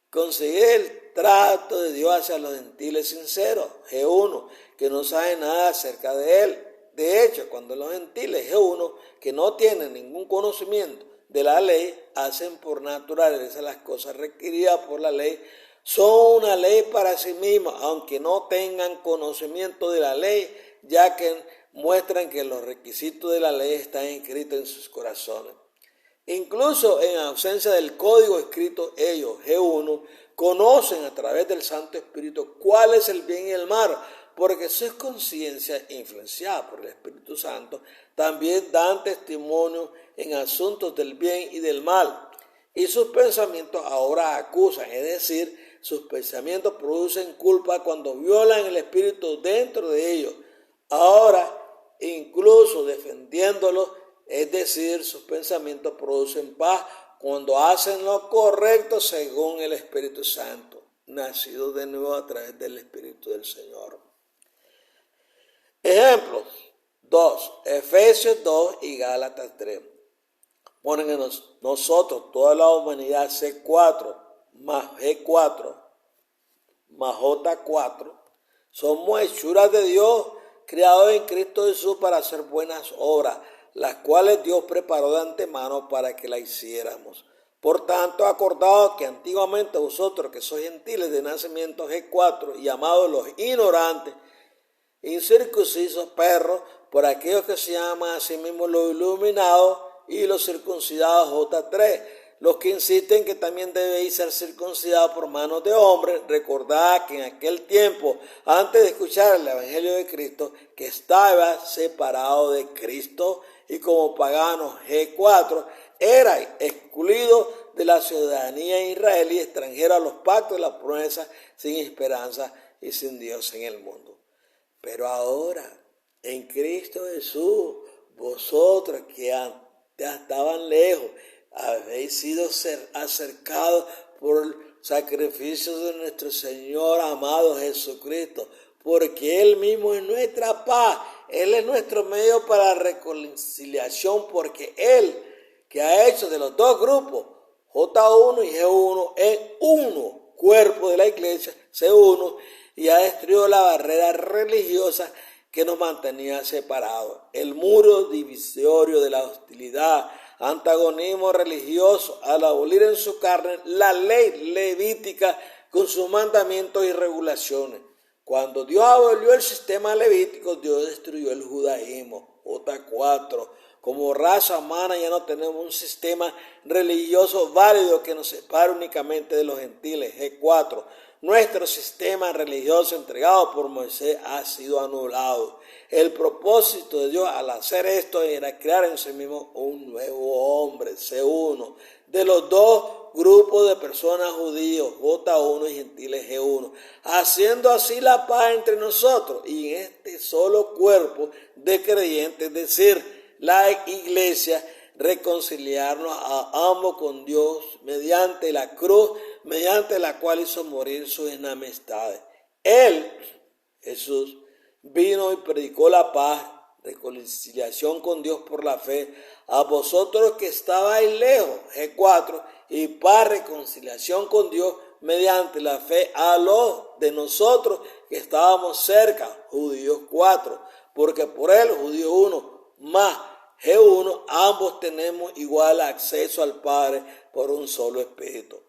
Conseguir el trato de Dios hacia los gentiles sinceros, G1, que no sabe nada acerca de Él. De hecho, cuando los gentiles, G1, que no tienen ningún conocimiento de la ley, hacen por naturaleza las cosas requeridas por la ley, son una ley para sí mismos, aunque no tengan conocimiento de la ley, ya que muestran que los requisitos de la ley están escritos en sus corazones. Incluso en ausencia del código escrito, ellos, G1, conocen a través del Santo Espíritu cuál es el bien y el mal, porque sus conciencias, influenciadas por el Espíritu Santo, también dan testimonio en asuntos del bien y del mal. Y sus pensamientos ahora acusan, es decir, sus pensamientos producen culpa cuando violan el Espíritu dentro de ellos. Ahora, incluso defendiéndolos, es decir, sus pensamientos producen paz cuando hacen lo correcto según el Espíritu Santo, nacido de nuevo a través del Espíritu del Señor. Ejemplos 2, Efesios 2 y Gálatas 3. Ponen en nosotros, toda la humanidad, C4 más G4 más J4, somos hechuras de Dios, creados en Cristo Jesús para hacer buenas obras, las cuales Dios preparó de antemano para que las hiciéramos. Por tanto, acordaos que antiguamente vosotros, que sois gentiles de nacimiento G4 y llamados los ignorantes, incircuncisos, perros, por aquellos que se llaman a sí mismos los iluminados, y los circuncidados J3, los que insisten que también debéis ser circuncidados por manos de hombres. Recordad que en aquel tiempo, antes de escuchar el Evangelio de Cristo, que estaba separado de Cristo, y como paganos G4, era excluido de la ciudadanía israelí, extranjero a los pactos de la promesa, sin esperanza y sin Dios en el mundo. Pero ahora, en Cristo Jesús, vosotros que ya estaban lejos, habéis sido acercados por el sacrificio de nuestro Señor amado Jesucristo, porque Él mismo es nuestra paz. Él es nuestro medio para la reconciliación, porque Él, que ha hecho de los dos grupos, J1 y G1, en uno cuerpo de la iglesia, C1, y ha destruido la barrera religiosa que nos mantenía separados, el muro divisorio de la hostilidad, antagonismo religioso, al abolir en su carne la ley levítica con sus mandamientos y regulaciones. Cuando Dios abolió el sistema levítico, Dios destruyó el judaísmo, J4. Como raza humana ya no tenemos un sistema religioso válido que nos separe únicamente de los gentiles, G4. Nuestro sistema religioso entregado por Moisés ha sido anulado. El propósito de Dios al hacer esto era crear en sí mismo un nuevo hombre, C1, de los dos grupos de personas judíos, J1 y gentiles, G1, haciendo así la paz entre nosotros y en este solo cuerpo de creyentes, es decir, la iglesia, reconciliarnos a ambos con Dios mediante la cruz, mediante la cual hizo morir sus enemistades. Él, Jesús, vino y predicó la paz, reconciliación con Dios por la fe, a vosotros que estabais lejos, G4, y paz, reconciliación con Dios mediante la fe a los de nosotros que estábamos cerca, judíos 4, porque por él, judío 1, más G1, ambos tenemos igual acceso al Padre por un solo Espíritu.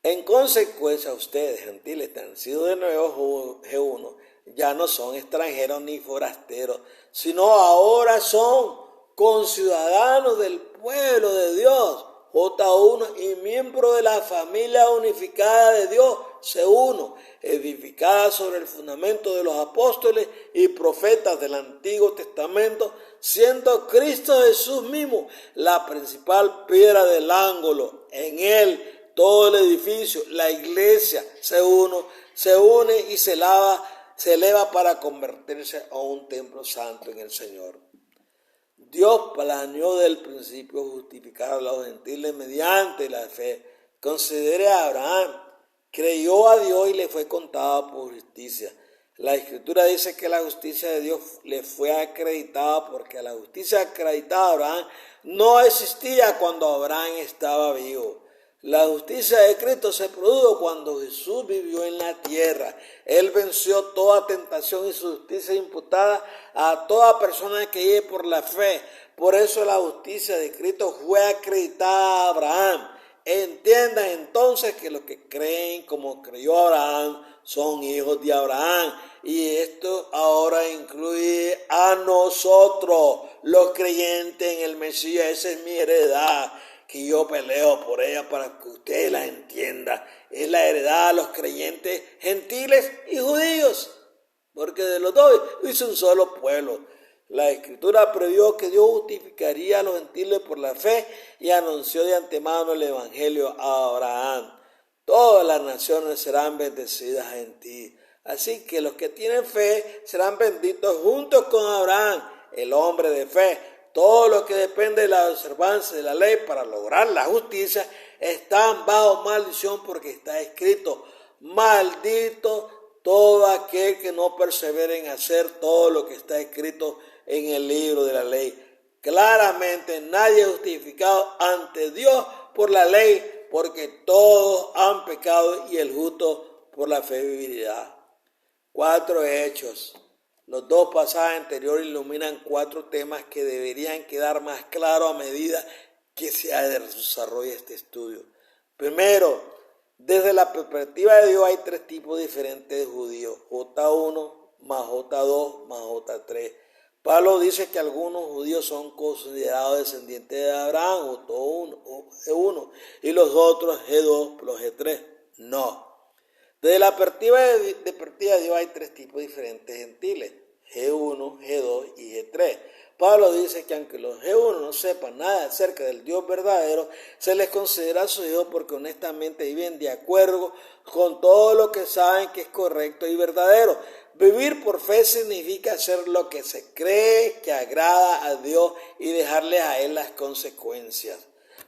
En consecuencia, ustedes, gentiles, han sido de nuevo G1 ya no son extranjeros ni forasteros, sino ahora son conciudadanos del pueblo de Dios, J1, y miembros de la familia unificada de Dios, C1, edificada sobre el fundamento de los apóstoles y profetas del Antiguo Testamento, siendo Cristo Jesús mismo la principal piedra del ángulo. En él todo el edificio, la iglesia, C1, se une y se eleva para convertirse a un templo santo en el Señor. Dios planeó desde el principio justificar a los gentiles mediante la fe. Considere a Abraham, creyó a Dios y le fue contada por justicia. La Escritura dice que la justicia de Dios le fue acreditada porque la justicia acreditada a Abraham no existía cuando Abraham estaba vivo. La justicia de Cristo se produjo cuando Jesús vivió en la tierra. Él venció toda tentación y su justicia imputada a toda persona que llegue por la fe. Por eso la justicia de Cristo fue acreditada a Abraham. Entiendan entonces que los que creen como creyó Abraham son hijos de Abraham. Y esto ahora incluye a nosotros, los creyentes en el Mesías. Esa es mi heredad, que yo peleo por ella para que usted la entienda. Es la heredad a los creyentes gentiles y judíos, porque de los dos hizo un solo pueblo. La Escritura previó que Dios justificaría a los gentiles por la fe y anunció de antemano el Evangelio a Abraham. Todas las naciones serán bendecidas en ti. Así que los que tienen fe serán benditos juntos con Abraham, el hombre de fe. Todos los que dependen de la observancia de la ley para lograr la justicia están bajo maldición, porque está escrito: maldito todo aquel que no persevere en hacer todo lo que está escrito en el libro de la ley. Claramente nadie es justificado ante Dios por la ley, porque todos han pecado y el justo por la fe vivirá. 4 hechos. Los dos pasajes anteriores iluminan 4 temas que deberían quedar más claros a medida que se desarrolla este estudio. Primero, desde la perspectiva de Dios hay 3 tipos diferentes de judíos: J1 más J2 más J3. Pablo dice que algunos judíos son considerados descendientes de Abraham, J1 o G1, y los otros G2 los G3. No. Desde la perspectiva de Dios hay 3 tipos diferentes de gentiles: G1, G2 y G3. Pablo dice que aunque los G1 no sepan nada acerca del Dios verdadero, se les considera sus hijos porque honestamente viven de acuerdo con todo lo que saben que es correcto y verdadero. Vivir por fe significa hacer lo que se cree que agrada a Dios y dejarle a Él las consecuencias.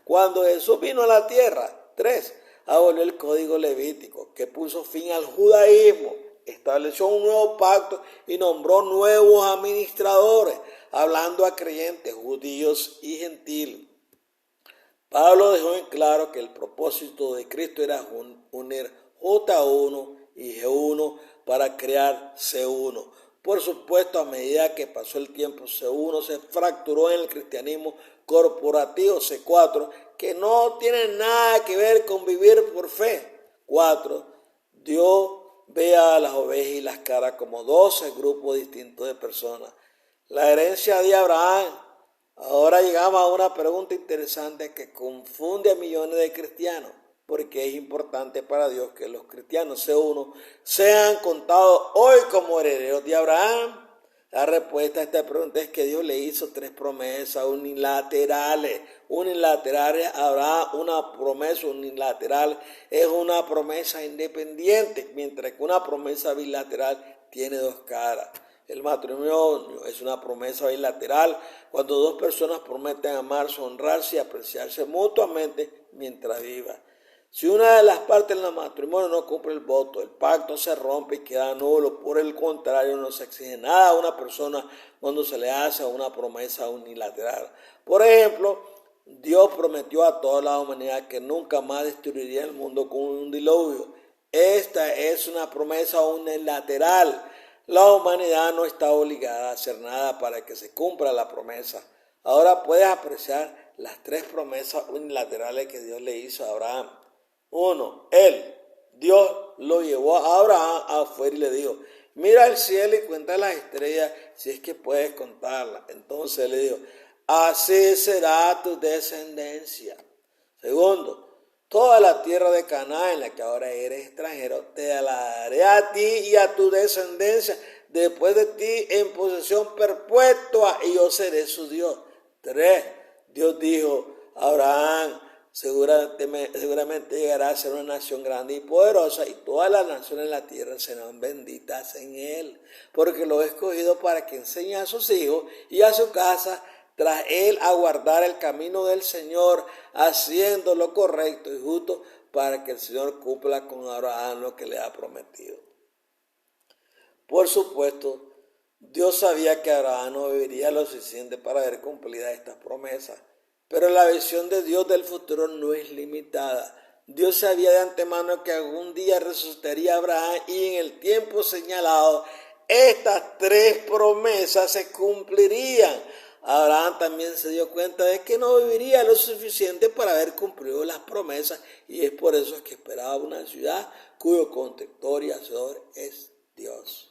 Cuando Jesús vino a la tierra, 3, abolió el código levítico que puso fin al judaísmo, estableció un nuevo pacto y nombró nuevos administradores, hablando a creyentes judíos y gentiles. Pablo dejó en claro que el propósito de Cristo era unir J1 y G1 para crear C1. Por supuesto, a medida que pasó el tiempo, C1 se fracturó en el cristianismo corporativo, C4, que no tiene nada que ver con vivir por fe. 4. Dios ve a las ovejas y las cabras como 12 grupos distintos de personas. La herencia de Abraham. Ahora llegamos a una pregunta interesante que confunde a millones de cristianos. Porque es importante para Dios que los cristianos C1 sean contados hoy como herederos de Abraham. La respuesta a esta pregunta es que Dios le hizo 3 promesas unilaterales. Unilaterales a Abraham, una promesa unilateral es una promesa independiente, mientras que una promesa bilateral tiene 2 caras. El matrimonio es una promesa bilateral cuando 2 personas prometen amarse, honrarse y apreciarse mutuamente mientras vivan. Si una de las partes del matrimonio no cumple el voto, el pacto se rompe y queda nulo. Por el contrario, no se exige nada a una persona cuando se le hace una promesa unilateral. Por ejemplo, Dios prometió a toda la humanidad que nunca más destruiría el mundo con un diluvio. Esta es una promesa unilateral. La humanidad no está obligada a hacer nada para que se cumpla la promesa. Ahora puedes apreciar las 3 promesas unilaterales que Dios le hizo a Abraham. 1. Dios lo llevó a Abraham afuera y le dijo, mira el cielo y cuenta las estrellas si es que puedes contarlas. Entonces le dijo, así será tu descendencia. Segundo, toda la tierra de Canaán en la que ahora eres extranjero, te la daré a ti y a tu descendencia después de ti en posesión perpetua y yo seré su Dios. 3. Dios dijo a Abraham, seguramente llegará a ser una nación grande y poderosa y todas las naciones de la tierra serán benditas en él, porque lo he escogido para que enseñe a sus hijos y a su casa tras él a guardar el camino del Señor, haciendo lo correcto y justo para que el Señor cumpla con Abraham lo que le ha prometido. Por supuesto, Dios sabía que Abraham no viviría lo suficiente para ver cumplidas estas promesas, pero la visión de Dios del futuro no es limitada. Dios sabía de antemano que algún día resucitaría a Abraham y en el tiempo señalado estas 3 promesas se cumplirían. Abraham también se dio cuenta de que no viviría lo suficiente para haber cumplido las promesas y es por eso que esperaba una ciudad cuyo protector y hacedor es Dios.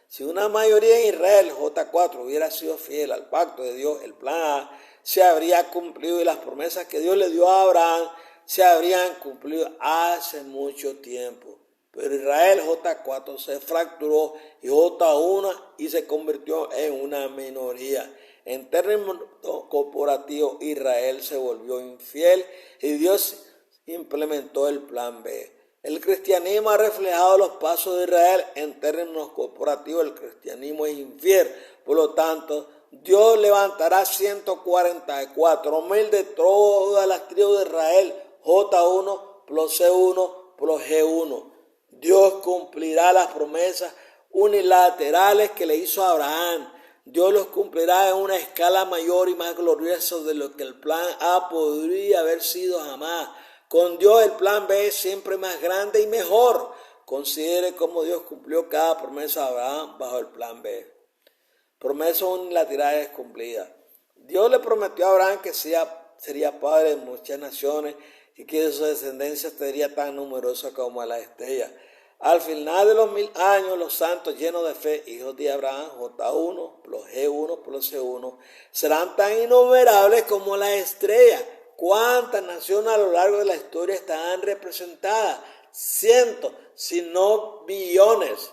Si una mayoría en Israel, J4, hubiera sido fiel al pacto de Dios, el plan A se habría cumplido y las promesas que Dios le dio a Abraham se habrían cumplido hace mucho tiempo. Pero Israel, J4, se fracturó y J1 y se convirtió en una minoría. En términos corporativos, Israel se volvió infiel y Dios implementó el plan B. El cristianismo ha reflejado los pasos de Israel. En términos corporativos, el cristianismo es infiel. Por lo tanto, Dios levantará 144,000 de todas las tribus de Israel, J1 plus C1 plus G1. Dios cumplirá las promesas unilaterales que le hizo a Abraham. Dios los cumplirá en una escala mayor y más gloriosa de lo que el plan A podría haber sido jamás. Con Dios el plan B es siempre más grande y mejor. Considere cómo Dios cumplió cada promesa a Abraham bajo el plan B. Promesa unilateral cumplida. Dios le prometió a Abraham que sería padre de muchas naciones y que de su descendencia sería tan numerosa como la estrella. Al final de los 1000 años, los santos llenos de fe, hijos de Abraham, J1 plus G1 plus C1, serán tan innumerables como la estrella. ¿Cuántas naciones a lo largo de la historia estarán representadas? Cientos, si no billones.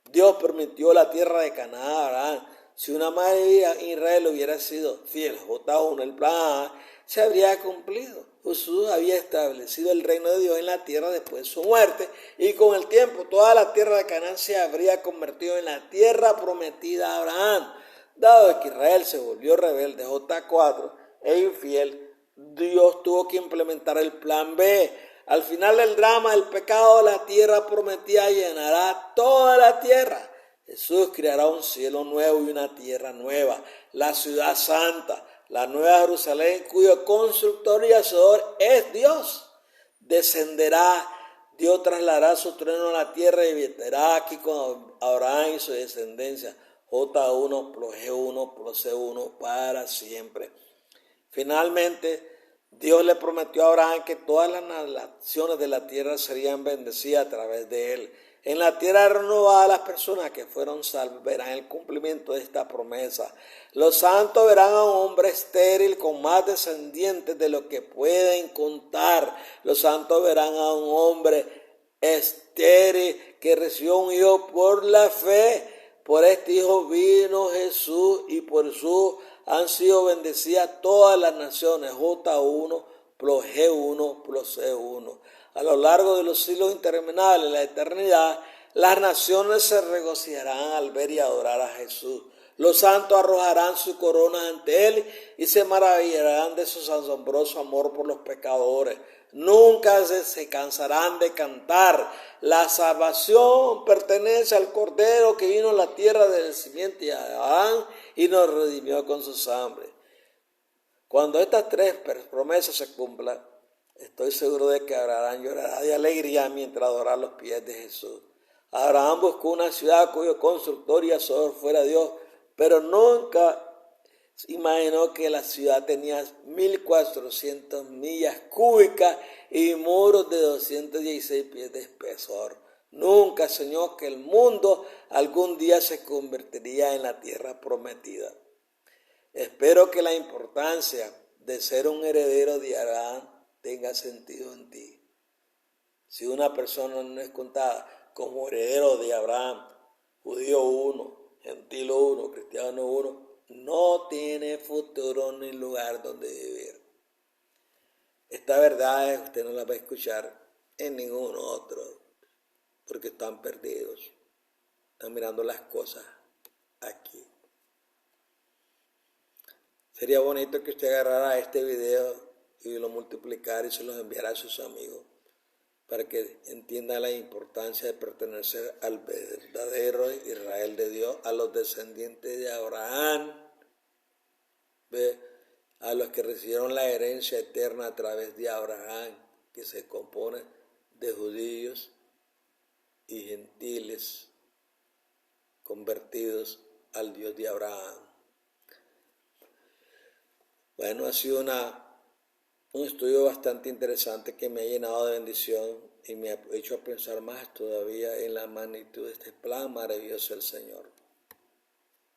Dios permitió la tierra de Canaán a Abraham. Si una mayoría en Israel hubiera sido fiel, J1, el plan A, se habría cumplido. Jesús había establecido el reino de Dios en la tierra después de su muerte y con el tiempo toda la tierra de Canaán se habría convertido en la tierra prometida a Abraham. Dado que Israel se volvió rebelde, J4, e infiel, Dios tuvo que implementar el plan B. Al final del drama, el pecado, la tierra prometida llenará toda la tierra. Jesús creará un cielo nuevo y una tierra nueva, la ciudad santa, la nueva Jerusalén, cuyo constructor y hacedor es Dios. Descenderá, Dios trasladará su trono a la tierra y habitará aquí con Abraham y su descendencia, J1 plus G1 plus C1 para siempre. Finalmente, Dios le prometió a Abraham que todas las naciones de la tierra serían bendecidas a través de él. En la tierra renovada, las personas que fueron salvas verán el cumplimiento de esta promesa. Los santos verán a un hombre estéril con más descendientes de lo que pueden contar. Los santos verán a un hombre estéril que recibió un hijo por la fe. Por este hijo vino Jesús y por su han sido bendecidas todas las naciones, J1 plus G1 plus C1. A lo largo de los siglos interminables, la eternidad, las naciones se regocijarán al ver y adorar a Jesús. Los santos arrojarán su corona ante él y se maravillarán de su asombroso amor por los pecadores. Nunca se cansarán de cantar. La salvación pertenece al Cordero que vino a la tierra del simiente de Abraham y nos redimió con su sangre. Cuando estas 3 promesas se cumplan, estoy seguro de que Abraham llorará de alegría mientras adora los pies de Jesús. Abraham buscó una ciudad cuyo constructor y hacedor fuera Dios, pero nunca imaginó que la ciudad tenía 1,400 millas cúbicas y muros de 216 pies de espesor. Nunca soñó que el mundo algún día se convertiría en la tierra prometida. Espero que la importancia de ser un heredero de Abraham tenga sentido en ti. Si una persona no es contada como heredero de Abraham, judío uno, gentil uno, cristiano uno, no tiene futuro ni lugar donde vivir. Esta verdad usted no la va a escuchar en ningún otro, porque están perdidos, están mirando las cosas aquí. Sería bonito que usted agarrara este video y lo multiplicara y se los enviara a sus amigos para que entienda la importancia de pertenecer al verdadero Israel de Dios, a los descendientes de Abraham, a los que recibieron la herencia eterna a través de Abraham, que se compone de judíos y gentiles convertidos al Dios de Abraham. Bueno, ha sido un estudio bastante interesante que me ha llenado de bendición y me ha hecho pensar más todavía en la magnitud de este plan maravilloso del Señor.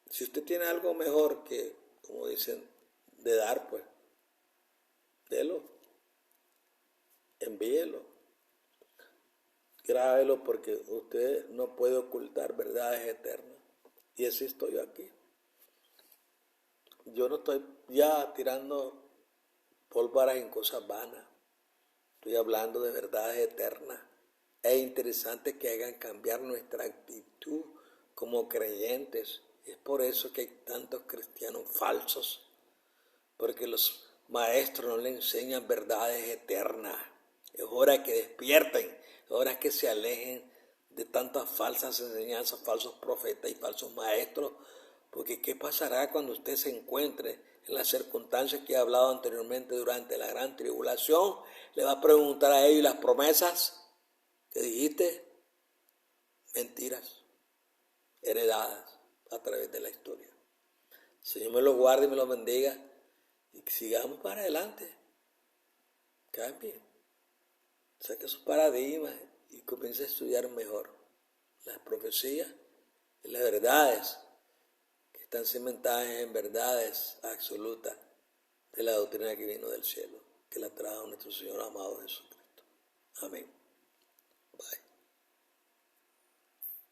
Si usted tiene algo mejor que, como dicen, de dar, pues, délo, envíelo, grábelo, porque usted no puede ocultar verdades eternas. Y así estoy yo aquí. Yo no estoy ya tirando pólvaras en cosas vanas. Estoy hablando de verdades eternas. Es interesante que hagan cambiar nuestra actitud como creyentes. Es por eso que hay tantos cristianos falsos, porque los maestros no le enseñan verdades eternas. Es hora que despierten, es hora que se alejen de tantas falsas enseñanzas, falsos profetas y falsos maestros, porque ¿qué pasará cuando usted se encuentre en las circunstancias que he hablado anteriormente durante la gran tribulación? Le va a preguntar a ellos las promesas que dijiste, mentiras, heredadas a través de la historia. Señor me los guarde y me los bendiga y que sigamos para adelante. Cambie, saque sus paradigmas y comience a estudiar mejor las profecías y las verdades que están cimentadas en verdades absolutas de la doctrina que vino del cielo, que la trajo nuestro Señor amado Jesucristo. Amén. Bye.